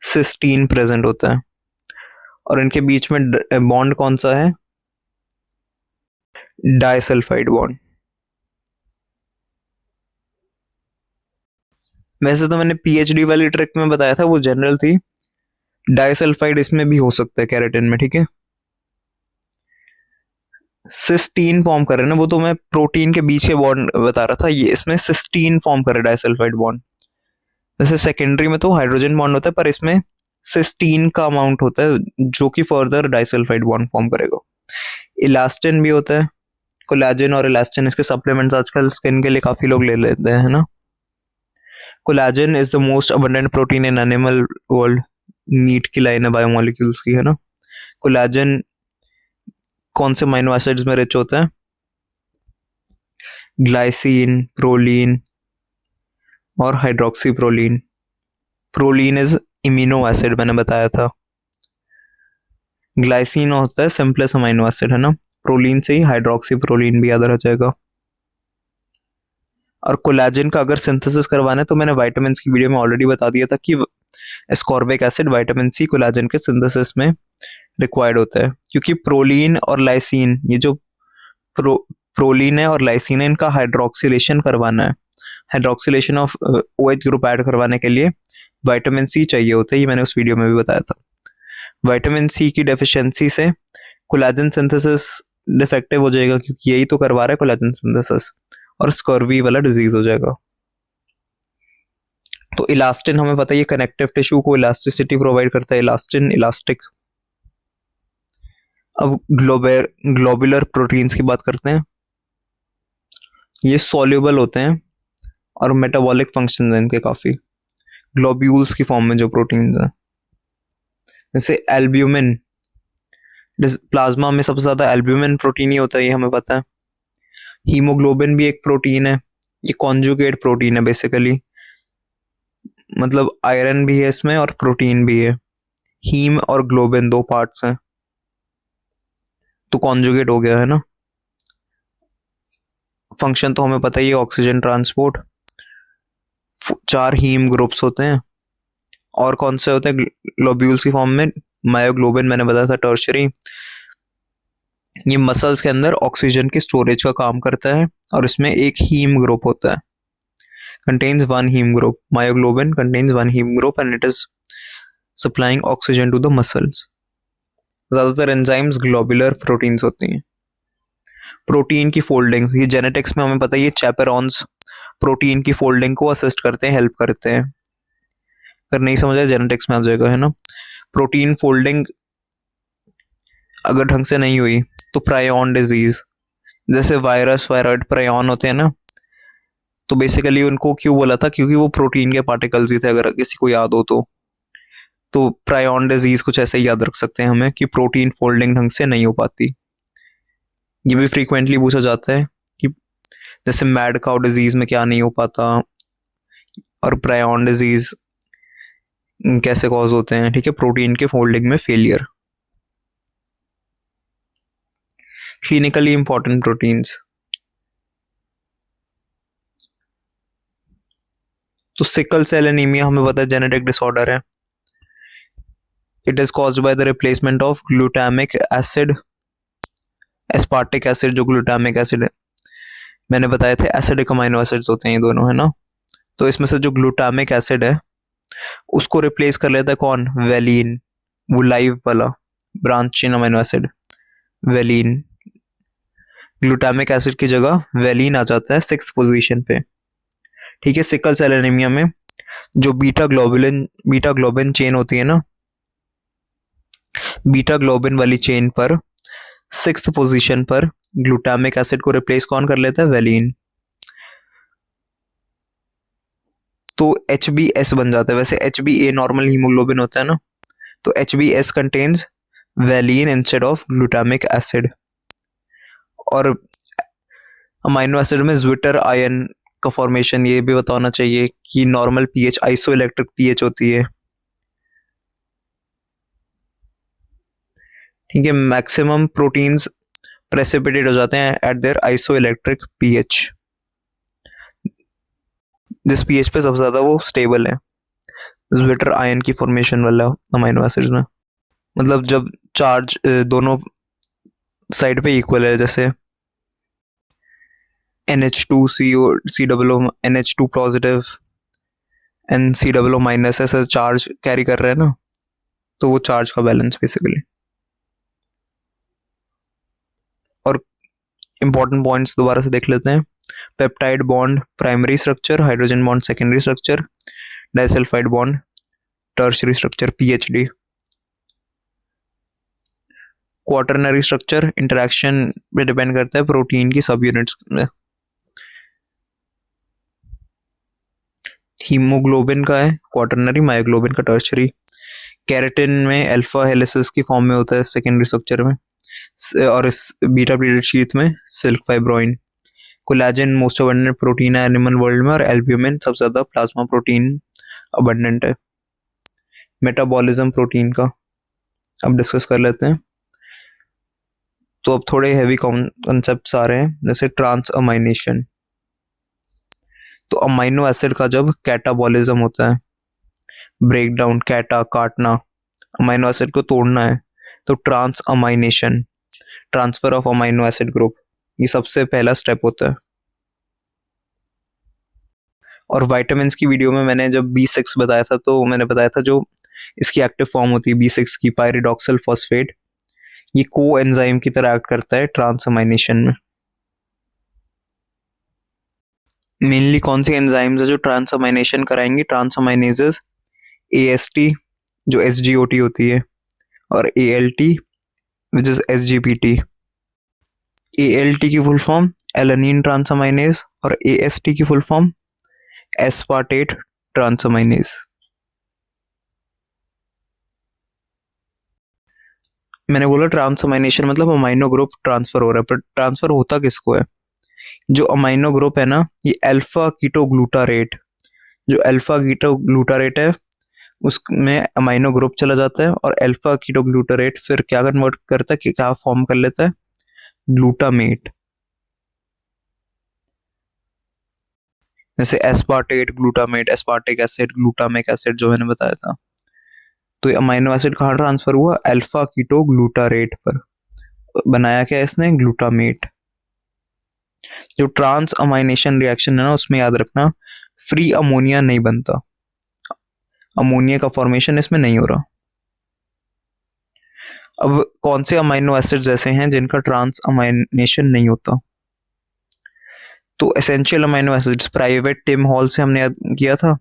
सिस्टीन प्रेजेंट होता है। और इनके बीच में बॉन्ड कौन सा है? Disulphide bond. वैसे तो मैंने पीएचडी वाली ट्रिक में बताया था, वो जनरल थी। डाइसल्फाइड इसमें भी हो सकता है केराटिन में। ठीक है, सिस्टीन फॉर्म कर रहे हैं ना, वो तो मैं प्रोटीन के बीच के बॉन्ड बता रहा था, ये इसमें सिस्टीन फॉर्म कर रहा है डाइसल्फाइड बॉन्ड। वैसे सेकेंडरी में तो हाइड्रोजन बॉन्ड होता है, पर इसमें सिस्टीन का अमाउंट होता है जो कि फर्दर डाइसल्फाइड बॉन्ड फॉर्म करेगा। इलास्टिन भी होता है, कोलेजन और इलास्टिन, इसके सप्लीमेंट्स आजकल स्किन के लिए काफी लोग ले लेते हैं, है ना। Collagen is the most abundant protein in animal world. NEET की लाइन है बायोमोलिक्यूल्स की, है ना। कोलेजन कौन से अमीनो एसिड्स में रिच होता है? ग्लाइसिन, प्रोलीन और hydroxy proline. Proline is imino acid, मैंने बताया था। ग्लाइसिन होता है सिंपलेस्ट अमीनो एसिड, है ना। प्रोलीन से ही हाइड्रोक्सी प्रोलीन भी याद रह जाएगा। और कोलेजन का अगर सिंथेसिस करवाना है तो मैंने विटामिन की वीडियो में ऑलरेडी बता दिया था कि ascorbic acid, vitamin C collagen के सिंथेसिस में रिक्वायर्ड होता है, क्योंकि प्रोलीन और लाइसिन, ये जो प्रोलीन है और लाइसिन है, इनका हाइड्रोक्सिलेशन करवाना है। Hydroxylation of OH group add करवाने के लिए विटामिन सी चाहिए होता है, ये मैंने उस वीडियो में भी बताया था। विटामिन सी की डेफिशिएंसी से कोलेजन सिंथेसिस डिफेक्टिव हो जाएगा, क्योंकि यही तो करवा रहा है कोलेजन सिंथेसिस, और स्कर्वी वाला डिजीज हो जाएगा। तो इलास्टिन हमें पता है ये कनेक्टिव टिश्यू को इलास्टिसिटी प्रोवाइड करता है, इलास्टिन, इलास्टिक। अब ग्लोबुलर प्रोटीन्स की बात करते हैं। ये सॉल्युबल होते हैं और मेटाबॉलिक फंक्शन है इनके काफी, ग्लोब्यूल्स की फॉर्म में जो प्रोटीन्स हैं। जैसे एल्ब्यूमिन, प्लाज्मा में सबसे ज्यादा एल्ब्यूमिन प्रोटीन ही होता है, ये हमें पता है। हीमोग्लोबिन भी एक प्रोटीन है, ये कॉन्जुगेट प्रोटीन है बेसिकली, मतलब आयरन भी है इसमें और प्रोटीन भी है। हीम और ग्लोबिन 2 पार्ट्स हैं, तो कॉन्जुगेट हो गया, है ना। फंक्शन तो हमें पता ही है, ऑक्सीजन ट्रांसपोर्ट। 4 हीम ग्रुप्स होते हैं। और कौन से होते हैं ग्लोब्यूल्स की फॉर्म में? मायोग्लोबिन मैंने बताया था, टर्शियरी। ये मसल्स के अंदर ऑक्सीजन की स्टोरेज का काम करता है, और इसमें एक हीम ग्रुप होता है, contains 1 heme group. Myoglobin contains 1 heme group and it is supplying oxygen to the muscles. ज्यादातर एंजाइम्स ग्लोबुलर प्रोटीन्स होती हैं। प्रोटीन की फोल्डिंग, ये जेनेटिक्स में हमें पता है, ये चैपेरॉन्स प्रोटीन की फोल्डिंग को असिस्ट करते हैं, हेल्प करते हैं। अगर नहीं समझा जेनेटिक्स में आ जाएगा, है ना। प्रोटीन फोल्डिंग अगर ढंग से नहीं हुई तो प्रायॉन डिजीज, जैसे वायरस, वायरॉइड, प्रायॉन होते हैं ना, तो बेसिकली उनको क्यों बोला था, क्योंकि वो प्रोटीन के पार्टिकल्स ही थे, अगर किसी को याद हो तो प्रायॉन डिजीज कुछ ऐसे ही याद रख सकते हैं हमें कि प्रोटीन फोल्डिंग ढंग से नहीं हो पाती। ये भी फ्रीक्वेंटली पूछा जाता है कि जैसे मैड काउ डिजीज में क्या नहीं हो पाता, और प्रायॉन डिजीज कैसे कॉज होते हैं, ठीक है, प्रोटीन के फोल्डिंग में फेलियर। क्लिनिकली इंपॉर्टेंट प्रोटीन्स, तो सिकल सेल एनीमिया हमें पता है जेनेटिक डिसऑर्डर है। It is caused by the replacement of glutamic acid, aspartic acid जो ग्लूटामिक एसिड है, मैंने बताया थे एसिडिक अमाइनो एसिड्स होते हैं ये दोनों, है ना। तो इसमें से जो ग्लूटामिक एसिड है उसको रिप्लेस कर लेता है कौन, वेलिन, वो लाइव वाला branch chain amino acid valine. Glutamic acid की जगह वेलिन आ जाता है 6th पोजीशन पे, ठीक है। सिकल सेल एनीमिया में जो बीटा ग्लोबिन चेन होती है ना, बीटा ग्लोबिन वाली चेन पर 6th पोजीशन पर ग्लूटामिक एसिड को रिप्लेस कौन कर लेता है, वेलिन। तो HbS बन जाता है। वैसे HbA नॉर्मल हीमोग्लोबिन होता है ना, तो HbS contains valine instead of glutamic acid. और अमाइनो एसिड में ज्विटर आयन का फॉर्मेशन, ये भी बताना चाहिए कि नॉर्मल पीएच आइसोइलेक्ट्रिक पीएच होती है, ठीक है। मैक्सिमम प्रोटीन्स प्रेसिपिटेट हो जाते हैं एट देयर आइसोइलेक्ट्रिक पीएच, जिस पीएच पे सबसे ज्यादा वो स्टेबल है, ज्विटर आयन की फॉर्मेशन वाला अमाइनो एसिड्स में। मतलब जब चार्ज दोनों साइड पे इक्वल है, जैसे NH2CO COO NH2 positive and COO minus ऐसा चार्ज कैरी कर रहे हैं ना, तो वो चार्ज का बैलेंस बेसिकली। और इंपॉर्टेंट पॉइंट्स दोबारा से देख लेते हैं। Peptide bond primary structure, hydrogen bond secondary structure, disulphide bond tertiary structure PHD। Quaternary structure interaction पे डिपेंड करता है प्रोटीन की सब यूनिट्स में। हीमोग्लोबिन का है क्वाटरनरी, मायोग्लोबिन का टर्शियरी। कैरेटिन में अल्फा हेलिसेस की फॉर्म में होता है सेकेंडरी स्ट्रक्चर में, और इस बीटा प्लेटेड शीथ में silk fibroin. Collagen most abundant protein है एनिमल वर्ल्ड में, और एल्ब्यूमिन सबसे ज्यादा प्लाज्मा प्रोटीन अबंडेंट है। मेटाबॉलिज्म प्रोटीन का अब डिस्कस कर लेते हैं। तो अब थोड़े हैवी कॉन्सेप्ट्स आ रहे हैं, जैसे ट्रांस अमाइनेशन। तो अमाइनो एसिड का जब कैटाबॉलिज्म होता है, ब्रेक डाउन, कैटा काटना, अमाइनो एसिड को तोड़ना है, तो transamination, transfer of amino acid group, ये सबसे पहला स्टेप होता है। और विटामिन की वीडियो में मैंने जब B6 बताया था, तो मैंने बताया था जो इसकी एक्टिव फॉर्म होती है B6 की, पायरिडॉक्सिल फॉस्फेट, ये को एंजाइम की तरह एक्ट करता है ट्रांस अमाइनेशन में। मेनली कौन सी एंजाइम्स है जो ट्रांस अमाइनेशन कराएंगी, ट्रांस अमाइनेजेस, AST जो SGOT होती है, और ALT which is SGPT। ALT की फुल फॉर्म एलानिन ट्रांसअमाइनेज, और AST की फुल फॉर्म एस्पार्टेट ट्रांसअमाइनेज। मैंने बोला ट्रांसअमाइनेशन मतलब अमाइनो ग्रुप ट्रांसफर हो रहा है, पर ट्रांसफर होता किसको है, जो अमाइनो ग्रुप है ना, ये अल्फा कीटोग्लूटारेट, जो अल्फा कीटोग्लूटारेट है उसमें अमाइनो ग्रुप चला जाता है, और अल्फा कीटोग्लूटारेट फिर क्या कन्वर्ट करता है, कि क्या फॉर्म कर लेता है, ग्लूटामेट। जैसे aspartate, glutamate, aspartic acid, glutamic acid जो मैंने बताया था। तो ये अमाइनो एसिड कहाँ ट्रांसफर हुआ, अल्फा कीटोग्लूटारेट पर, बनाया क्या इसने, ग्लूटामेट। जो ट्रांस अमाइनेशन रिएक्शन है ना, उसमें याद रखना फ्री अमोनिया नहीं बनता, अमोनिया का फॉर्मेशन इसमें नहीं हो रहा। अब कौन से अमाइनो एसिड्स ऐसे हैं जिनका ट्रांस अमाइनेशन नहीं होता, तो essential amino acids private Tim hall से हमने याद किया था,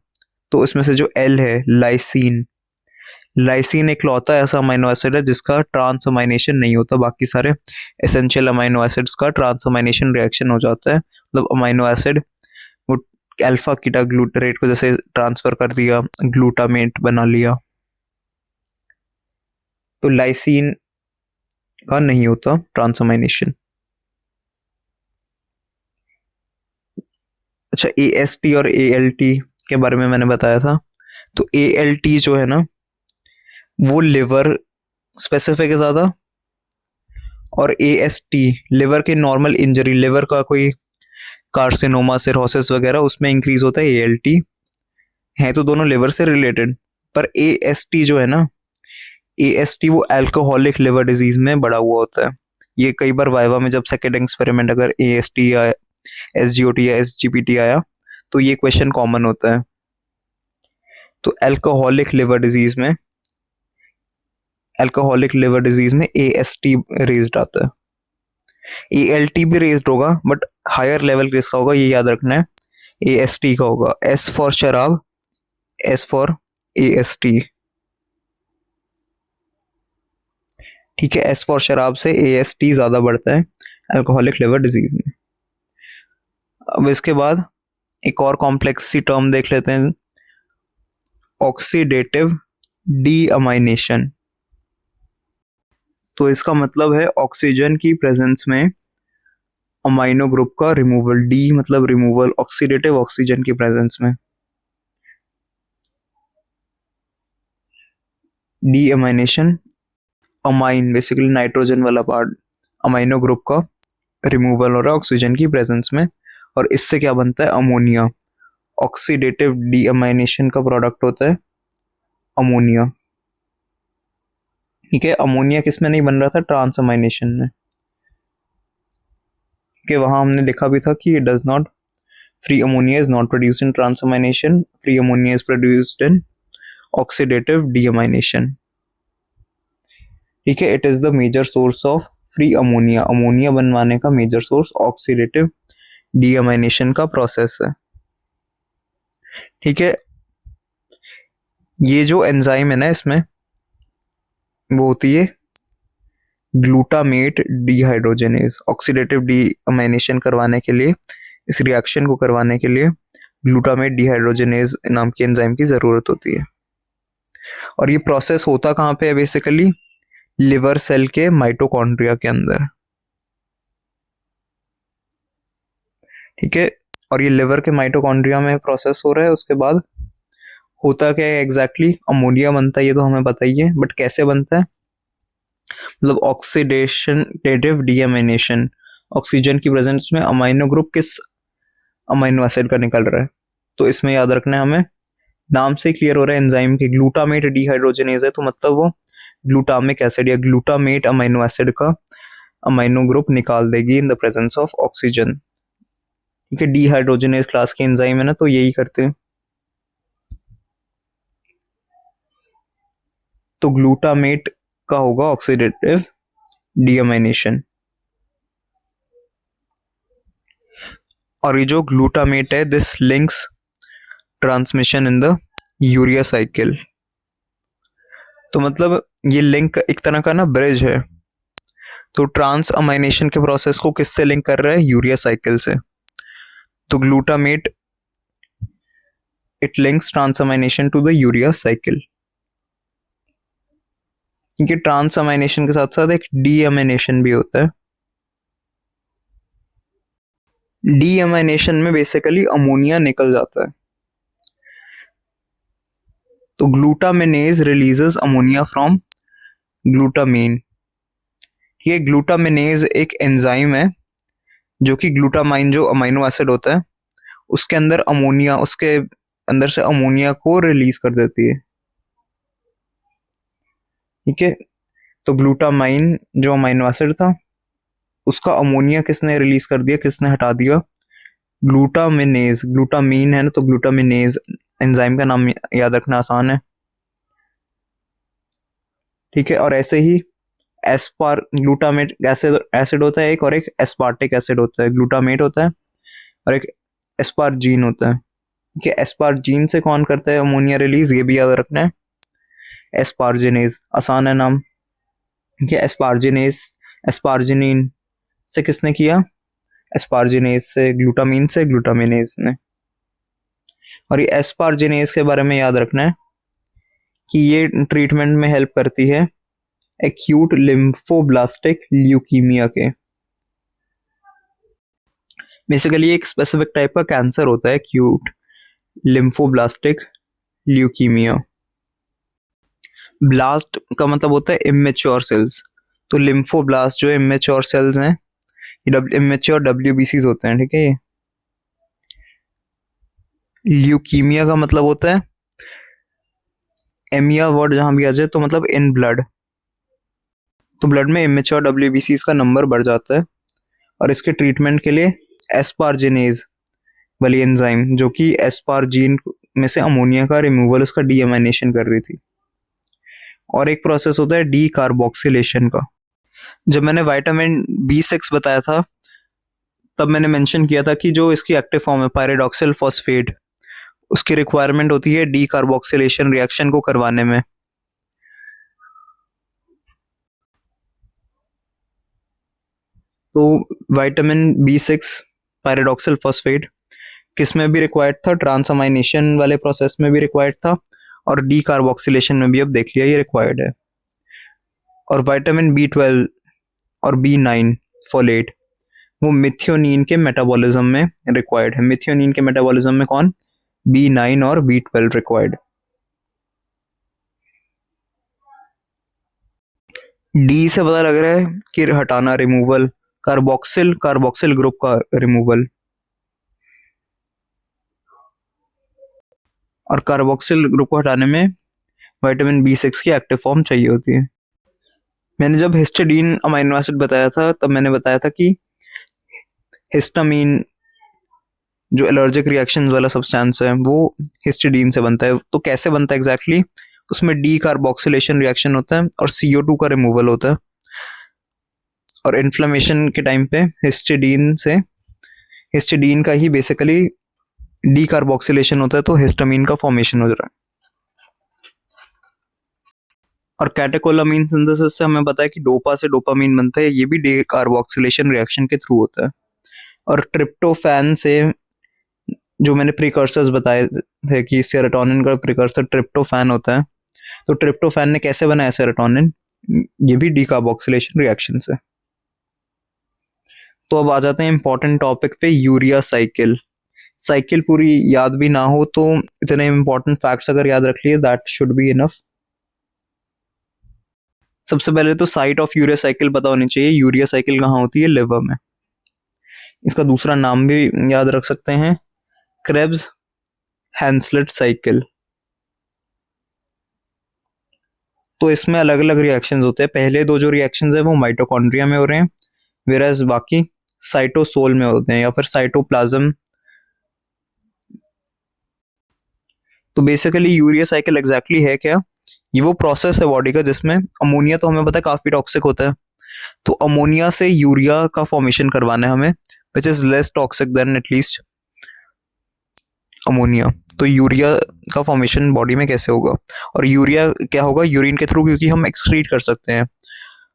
तो इसमें से जो L है, लाइसिन, लाइसिन एक लौता ऐसा अमाइनो एसिड है जिसका ट्रांस अमाइनेशन नहीं होता, बाकी सारे एसेंशियल अमाइनो एसिड्स का ट्रांस अमाइनेशन रिएक्शन हो जाता है, मतलब अमाइनो एसिड वो अल्फा कीटा ग्लूटरेट को जैसे ट्रांसफर कर दिया, ग्लूटामेट बना लिया। तो लाइसिन का नहीं होता ट्रांसअमाइनेशन। अच्छा, AST और ALT के बारे में मैंने बताया था। तो ALT जो है ना वो लिवर स्पेसिफिक है ज़्यादा, और AST लिवर के नॉर्मल इंजरी, लिवर का कोई कार्सिनोमा, सिरोसिस वगैरह, उसमें इंक्रीज होता है ALT। है तो दोनों लिवर से रिलेटेड, पर AST जो है ना, AST वो अल्कोहलिक लिवर डिजीज में बड़ा हुआ होता है। ये कई बार वाइवा में जब सेकेंड एक्सपेरिमेंट अगर AST या SGOT या SGPT आया तो ये क्वेश्चन कॉमन होता है। तो अल्कोहलिक लिवर डिजीज में AST रेज्ड आता है। ALT भी रेज्ड होगा, बट हायर लेवल किसका होगा ये याद रखना है, AST का होगा। S फॉर शराब, S फॉर AST। ठीक है, S फॉर शराब से AST ज्यादा बढ़ता है अल्कोहलिक लिवर डिजीज में। अब इसके बाद एक और कॉम्प्लेक्स सी टर्म देख लेते हैं, ऑक्सीडेटिव डीअमाइनेशन। तो इसका मतलब है ऑक्सीजन की प्रेजेंस में अमाइनो ग्रुप का रिमूवल। डी मतलब रिमूवल, ऑक्सीडेटिव ऑक्सीजन की प्रेजेंस में। डीअमाइनेशन, अमाइन बेसिकली नाइट्रोजन वाला पार्ट, अमाइनो ग्रुप का रिमूवल हो रहा है ऑक्सीजन की प्रेजेंस में, और इससे क्या बनता है, अमोनिया। ऑक्सीडेटिव डीअमाइनेशन का प्रोडक्ट होता है अमोनिया। ठीक है, अमोनिया किस में नहीं बन रहा था, ट्रांसअमाइनेशन में। कि वहां हमने लिखा भी था कि does not, free ammonia is not produced in transamination, free ammonia is produced in oxidative deamination. ठीक है, it is the major source of free ammonia, ammonia बनवाने का मेजर सोर्स ऑक्सीडेटिव डीअमाइनेशन का प्रोसेस है। ठीक है, ये जो एंजाइम है ना इसमें वो होती है ग्लूटामेट डिहाइड्रोजनेज। ऑक्सीडेटिव डीअमाइनेशन करवाने के लिए, इस रिएक्शन को करवाने के लिए ग्लूटामेट डिहाइड्रोजनेज नाम की एंजाइम की जरूरत होती है। और ये प्रोसेस होता कहाँ पे है, बेसिकली लिवर सेल के माइटोकॉन्ड्रिया के अंदर। ठीक है, और ये लिवर के माइटोकॉन्ड्रिया में प्रोसेस हो रहा है। उसके बाद होता क्या है एग्जैक्टली, अमोनिया बनता है, ये तो हमें पता ही है, बट कैसे बनता है, मतलब ऑक्सीडेटिव डीअमाइनेशन, ऑक्सीजन की प्रेजेंस में अमाइनो ग्रुप किस अमाइनो एसिड का निकल रहा है। तो इसमें याद रखना है हमें, नाम से क्लियर हो रहा है एंजाइम के ग्लूटामेट डिहाइड्रोजनेज है, तो मतलब वो ग्लूटामिक एसिड या ग्लूटामेट अमाइनो एसिड का अमाइनो ग्रुप निकाल देगी in the presence of oxygen. ठीक है, डिहाइड्रोजनेज क्लास के एंजाइम है ना, तो यही करते हैं। तो ग्लूटामेट का होगा ऑक्सीडेटिव डीअमाइनेशन। और ये जो ग्लूटामेट है, this links transmission in the urea cycle. तो मतलब ये लिंक एक तरह का ना ब्रिज है। तो ट्रांस अमाइनेशन के प्रोसेस को किससे लिंक कर रहा है, यूरिया साइकिल से। तो glutamate it links transamination to the urea cycle. क्योंकि ट्रांस अमाइनेशन के साथ साथ एक डीअमाइनेशन भी होता है। डीअमाइनेशन में बेसिकली अमोनिया निकल जाता है। तो ग्लूटामिनेज रिलीजेस अमोनिया फ्रॉम ग्लूटामीन। ये ग्लूटामिनेज एक एंजाइम है जो कि ग्लूटामाइन जो अमीनो एसिड होता है उसके अंदर अमोनिया, उसके अंदर से अमोनिया को रिलीज कर देती है। ठीक है, तो ग्लूटामाइन जो अमीनो एसिड था उसका अमोनिया किसने रिलीज कर दिया, किसने हटा दिया, ग्लूटामिनेज। ग्लूटामीन है ना, तो ग्लूटामिनेज एंजाइम का नाम याद रखना आसान है। ठीक है, और ऐसे ही एस्पार ग्लूटामेट एसिड होता है एक, और एक एस्पार्टिक एसिड होता है। ग्लूटामेट होता है और एक एस्पार्जीन होता है। ठीक है, एस्पार्जीन से कौन करता है अमोनिया रिलीज, ये भी याद रखना है, एस्पार्जिनेज, आसान है नाम। ठीक है, एस्पार्जिनेज, एस्पार्जिनिन से किसने किया, एस्पार्जिनेज से, ग्लूटामीन से ग्लूटामिनेज ने। और ये एस्पारजिनेज के बारे में याद रखना है कि ये ट्रीटमेंट में हेल्प करती है एक्यूट लिम्फोब्लास्टिक ल्यूकीमिया के। बेसिकली एक स्पेसिफिक टाइप का कैंसर होता है एक्यूट लिम्फोब्लास्टिक ल्यूकीमिया। ब्लास्ट का मतलब होता है इमेच्योर सेल्स, तो लिम्फोब्लास्ट जो इमेच्योर सेल्स हैं, इमेच्योर डब्ल्यूबीसीज होते हैं, ठीक है। ये ल्यूकीमिया का मतलब होता है, एमिया वर्ड जहां भी आ जाए तो मतलब इन ब्लड, तो ब्लड में इमेच्योर डब्ल्यूबीसीज का नंबर बढ़ जाता है। और इसके ट्रीटमेंट के लिए एस्पारजिनेज वाली एंजाइम, जो कि एस्पारजीन में से अमोनिया का रिमूवल, उसका डीएमाइनेशन कर रही थी। और एक प्रोसेस होता है डी कार्बोक्सिलेशन का। जब मैंने विटामिन B6 बताया था, तब मैंने मेंशन किया था कि जो इसकी एक्टिव फॉर्म है पायरिडॉक्सिल फॉस्फेट, उसकी रिक्वायरमेंट होती है डी कार्बोक्सिलेशन रिएक्शन को करवाने में। तो विटामिन B6 पायरिडॉक्सिल फॉस्फेट किस में भी रिक्वायर्ड था, ट्रांसअमाइनेशन वाले प्रोसेस में भी रिक्वायर्ड था, और डी कार्बोक्सिलेशन में भी अब देख लिया ये रिक्वायर्ड है। और विटामिन B12 और B9 फोलेट, वो मिथियोनिन के मेटाबॉलिज्म में रिक्वायर्ड है। मिथियोनिन के मेटाबॉलिज्म में कौन, B9 और B12 रिक्वायर्ड। डी से पता लग रहा है कि हटाना, रिमूवल, कार्बोक्सिल, कार्बोक्सिल ग्रुप का रिमूवल, और कार्बोक्सिल ग्रुप को हटाने में विटामिन B6 की एक्टिव फॉर्म चाहिए होती है। मैंने जब हिस्टिडीन अमीनो एसिड बताया था, तब मैंने बताया था कि हिस्टामीन जो एलर्जिक रिएक्शन वाला सब्सटेंस है वो हिस्टिडीन से बनता है। तो कैसे बनता है एग्जैक्टली, उसमें डी कार्बोक्सिलेशन रिएक्शन होता है और CO2 का रिमूवल होता है। और इन्फ्लेमेशन के टाइम पे हिस्टिडीन का ही बेसिकली डी कार्बोक्सिलेशन होता है, तो हिस्टामीन का फॉर्मेशन हो रहा है। और कैटेकोलामीन सिंथेसिस से हमें पता है कि डोपा से डोपामीन बनता है, ये भी डी कार्बोक्सिलेशन रिएक्शन के थ्रू होता है। और ट्रिप्टोफैन से, जो मैंने प्रिकर्सर्स बताए थे कि सेरोटोनिन का प्रिकर्सर ट्रिप्टोफैन होता है, तो ट्रिप्टोफैन ने कैसे बनाया सेरोटोनिन, ये भी डी कार्बोक्सिलेशन रिएक्शन से। तो अब आ जाते हैं इंपॉर्टेंट टॉपिक पे, यूरिया साइकिल। साइकिल पूरी याद भी ना हो तो इतने इंपॉर्टेंट फैक्ट्स अगर याद रख लिए, दैट शुड बी इनफ। सबसे पहले तो साइट ऑफ यूरिया साइकिल पता होनी चाहिए। यूरिया साइकिल कहाँ होती है, लिवर में। इसका दूसरा नाम भी याद रख सकते हैं, क्रेब्स हैंसलेट साइकिल। तो इसमें अलग अलग रिएक्शंस होते हैं। पहले दो जो रिएक्शंस है वो माइटोकॉन्ड्रिया में हो रहे हैं, वेराज बाकी साइटोसोल में होते हैं या फिर साइटोप्लाज्म। तो बेसिकली यूरिया साइकिल एग्जैक्टली है क्या, ये वो प्रोसेस है बॉडी का जिसमें अमोनिया, तो हमें पता है काफी टॉक्सिक होता है, तो अमोनिया से यूरिया का फॉर्मेशन करवाना है हमें, which is less toxic than at least ammonia. तो यूरिया का फॉर्मेशन बॉडी में कैसे होगा, और यूरिया क्या होगा, यूरिन के थ्रू, क्योंकि हम एक्सक्रीट कर सकते हैं,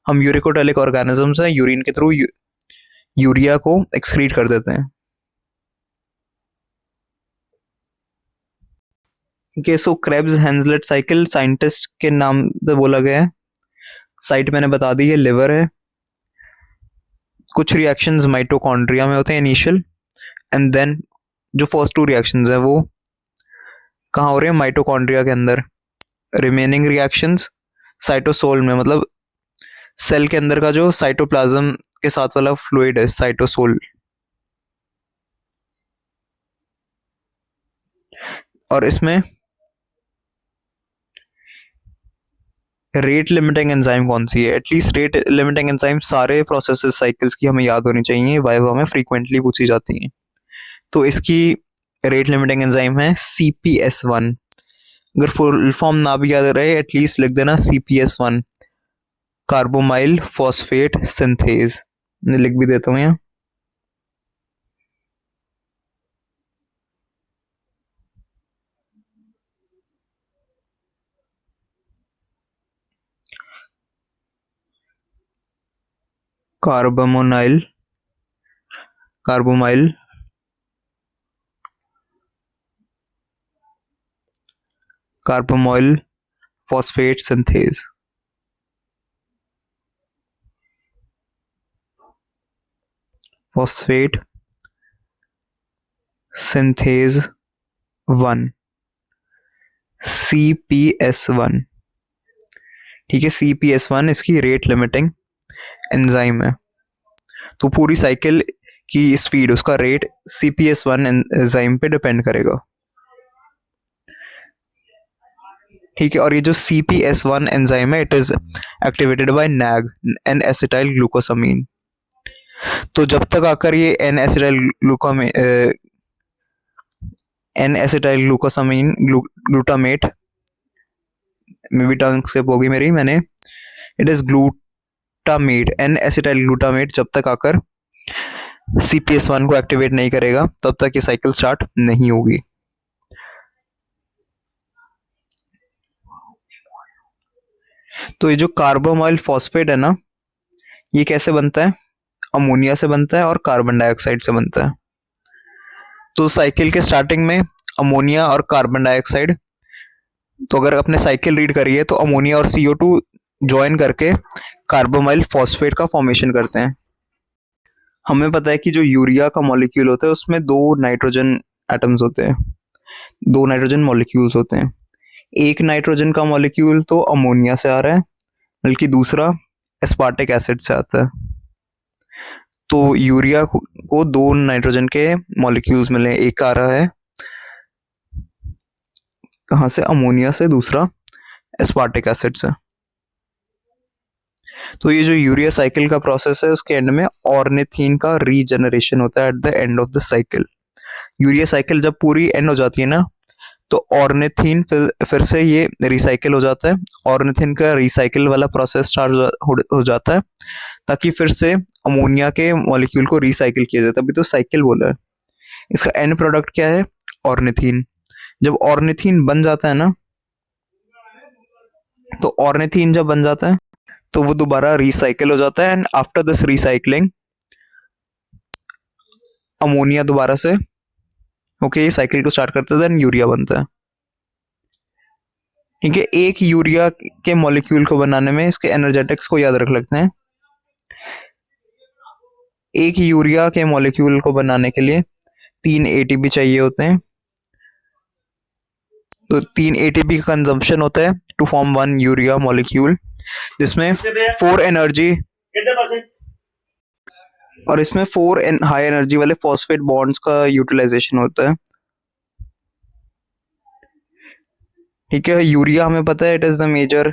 हम यूरिकोटेलिक ऑर्गेनिजम्स हैं, यूरिन के थ्रू यूरिया को एक्सक्रीट कर देते हैं। ओके, सो क्रेब्स हैंसलेट साइकिल साइंटिस्ट के नाम पे बोला गया है। साइट मैंने बता दी है, लिवर है। कुछ रिएक्शंस माइटोकॉन्ड्रिया में होते हैं इनिशियल, एंड देन जो फर्स्ट टू रिएक्शंस है वो कहाँ हो रहे हैं, माइटोकॉन्ड्रिया के अंदर। रिमेनिंग रिएक्शंस साइटोसोल में, मतलब सेल के अंदर का जो साइटोप्लाज्म के साथ वाला फ्लूइड है, साइटोसोल। और इसमें रेट लिमिटिंग एंजाइम कौन सी है, एटलीस्ट रेट लिमिटिंग एंजाइम सारे प्रोसेसेस साइकिल्स की हमें याद होनी चाहिए, वाइवा में फ्रीक्वेंटली पूछी जाती हैं। तो इसकी रेट लिमिटिंग एंजाइम है CPS1। अगर फुल फॉर्म ना भी याद रहे, एटलीस्ट लिख देना CPS1, कार्बोमाइल फॉस्फेट सिंथेज। मैं लिख भी देता हूँ यहाँ। Carbamoyl carbamoyl carbamoyl phosphate synthase. Phosphate synthase 1, CPS1। ठीक है, CPS1 इसकी रेट लिमिटिंग एंजाइम है। तो पूरी साइकिल की स्पीड, उसका रेट CPS1 एंजाइम पे डिपेंड करेगा। ठीक है, और ये जो CPS1 एंजाइम है, it is activated by NAG, N acetyl glucosamine. तो जब तक आकर ये एन एसिटाइल ग्लूकोसामीन ग्लूटामेट में भी टंग स्किप होगी मेरी, मैंने it is glutamate, N acetyl glutamate जब तक आकर CPS1 को एक्टिवेट नहीं करेगा तब तक ये साइकिल स्टार्ट नहीं होगी। तो ये जो कार्बामोइल फॉस्फेट है ना, ये कैसे बनता है? अमोनिया से बनता है और कार्बन डाइऑक्साइड से बनता है। तो साइकिल के स्टार्टिंग में अमोनिया और कार्बन डाइऑक्साइड, तो अगर अपने साइकिल रीड करिए तो अमोनिया और CO2 ज्वाइन करके कार्बामोइल फॉस्फेट का फॉर्मेशन करते हैं। हमें पता है कि जो यूरिया का मॉलिक्यूल होता है उसमें 2 नाइट्रोजन एटम्स होते हैं, 2 नाइट्रोजन मॉलिक्यूल्स होते हैं। एक नाइट्रोजन का मॉलिक्यूल तो अमोनिया से आ रहा है, बल्कि दूसरा एस्पार्टिक एसिड से आता है। तो यूरिया को 2 नाइट्रोजन के मॉलिक्यूल्स मिले, एक आ रहा है कहाँ से? अमोनिया से, दूसरा एस्पार्टिक एसिड से। तो ये जो यूरिया साइकिल का प्रोसेस है, उसके एंड में ऑर्निथीन का रीजनरेशन होता है at the end of the cycle. Urea cycle जब पूरी एंड हो जाती है ना, तो ऑर्निथीन फिर से ये रिसाइकिल हो जाता है। ऑर्निथीन का रिसाइकिल वाला प्रोसेस स्टार्ट हो जाता है, ताकि फिर से अमोनिया के मॉलिक्यूल को रिसाइकिल किया जाए, तभी तो साइकिल बोला है। इसका एंड प्रोडक्ट क्या है? ऑर्निथीन। जब ऑर्निथीन बन जाता है ना, तो ऑर्निथीन जब बन जाता है तो वो दोबारा रिसाइकिल हो जाता है, and after this recycling ammonia दोबारा से ओके साइकिल को स्टार्ट करता है, देन यूरिया बनता है। ठीक है, एक यूरिया के मॉलिक्यूल को बनाने में इसके एनर्जेटिक्स को याद रख लेते हैं। एक यूरिया के मॉलिक्यूल को बनाने के लिए 3 ATP चाहिए होते हैं। तो 3 ATP का कंजम्पशन होता है टू फॉर्म 1 यूरिया मॉलिक्यूल, जिसमें 4 एनर्जी और इसमें 4 हाई एनर्जी वाले फॉस्फेट बॉन्ड्स का यूटिलाइजेशन होता है। ठीक है, यूरिया हमें पता है it is the major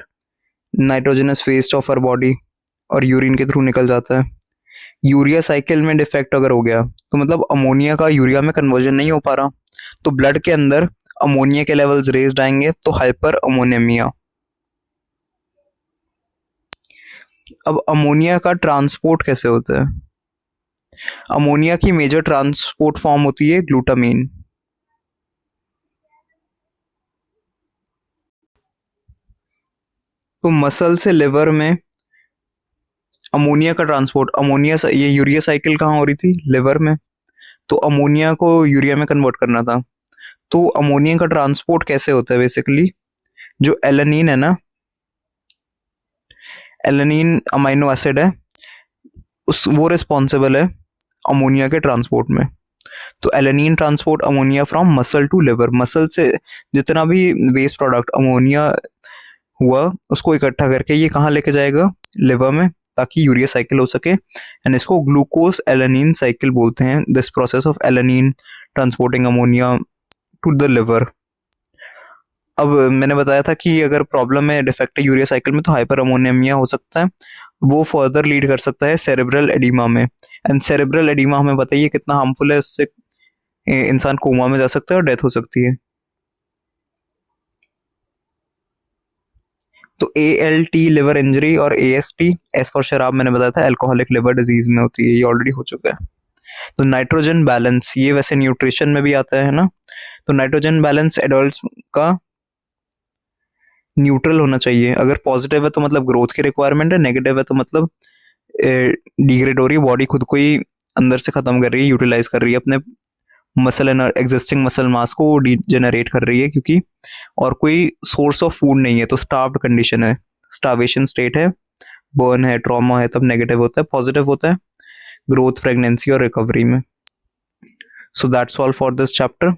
nitrogenous waste of our body, और यूरिन के थ्रू निकल जाता है। यूरिया साइकिल में डिफेक्ट अगर हो गया तो मतलब अमोनिया का यूरिया में कन्वर्जन नहीं हो पा रहा, तो ब्लड के अंदर अमोनिया के लेवल्स रेज्ड आएंगे, तो हाइपर अमोनेमिया। अब अमोनिया का ट्रांसपोर्ट कैसे होता है? अमोनिया की मेजर ट्रांसपोर्ट फॉर्म होती है ग्लूटामीन। तो मसल से लिवर में अमोनिया का ट्रांसपोर्ट, ये यूरिया साइकिल कहाँ हो रही थी? लिवर में। तो अमोनिया को यूरिया में कन्वर्ट करना था, तो अमोनिया का ट्रांसपोर्ट कैसे होता है? बेसिकली जो एलेनिन है ना, एलेनिन अमाइनो एसिड है, वो रिस्पॉन्सिबल है अमोनिया के ट्रांसपोर्ट में। तो alanine transport ammonia from muscle to liver. Muscle से जितना भी वेस्ट प्रोडक्ट अमोनिया हुआ उसको इकट्ठा करके ये कहाँ लेके जाएगा? लिवर में, ताकि यूरिया साइकिल हो सके, एंड इसको ग्लूकोज एलेनिन साइकिल बोलते हैं। This process of alanine transporting ammonia to the liver. अब मैंने बताया था कि अगर प्रॉब्लम है, डिफेक्ट है यूरिया साइकिल में, तो हाइपर अमोनेमिया हो सकता है। वो फर्दर लीड कर सकता है सेरेब्रल एडिमा में, एंड सेरेब्रल एडिमा हमें बताइए कितना हार्मफुल है, उससे इंसान कोमा में जा सकता है और डेथ हो सकती है। तो ALT लिवर इंजरी और AST, एस फॉर शराब, मैंने बताया था अल्कोहलिक लिवर डिजीज में होती है, ये ऑलरेडी हो चुका है। तो नाइट्रोजन बैलेंस, ये वैसे न्यूट्रिशन में भी आता है ना। तो नाइट्रोजन बैलेंस एडल्ट्स का न्यूट्रल होना चाहिए। अगर पॉजिटिव है तो मतलब ग्रोथ की रिक्वायरमेंट है, नेगेटिव है तो मतलब डिग्रेड हो रही है, बॉडी खुद को ही अंदर से खत्म कर रही है, यूटिलाइज कर रही है अपने मसल एग्जिस्टिंग मसल मास को डिजेनरेट कर रही है, क्योंकि और कोई सोर्स ऑफ फूड नहीं है, तो स्टार्व्ड कंडीशन है, स्टार्वेशन स्टेट है, बर्न है, ट्रॉमा है, तब नेगेटिव होता है। पॉजिटिव होता है ग्रोथ, प्रेगनेंसी और रिकवरी में। So that's all for this chapter.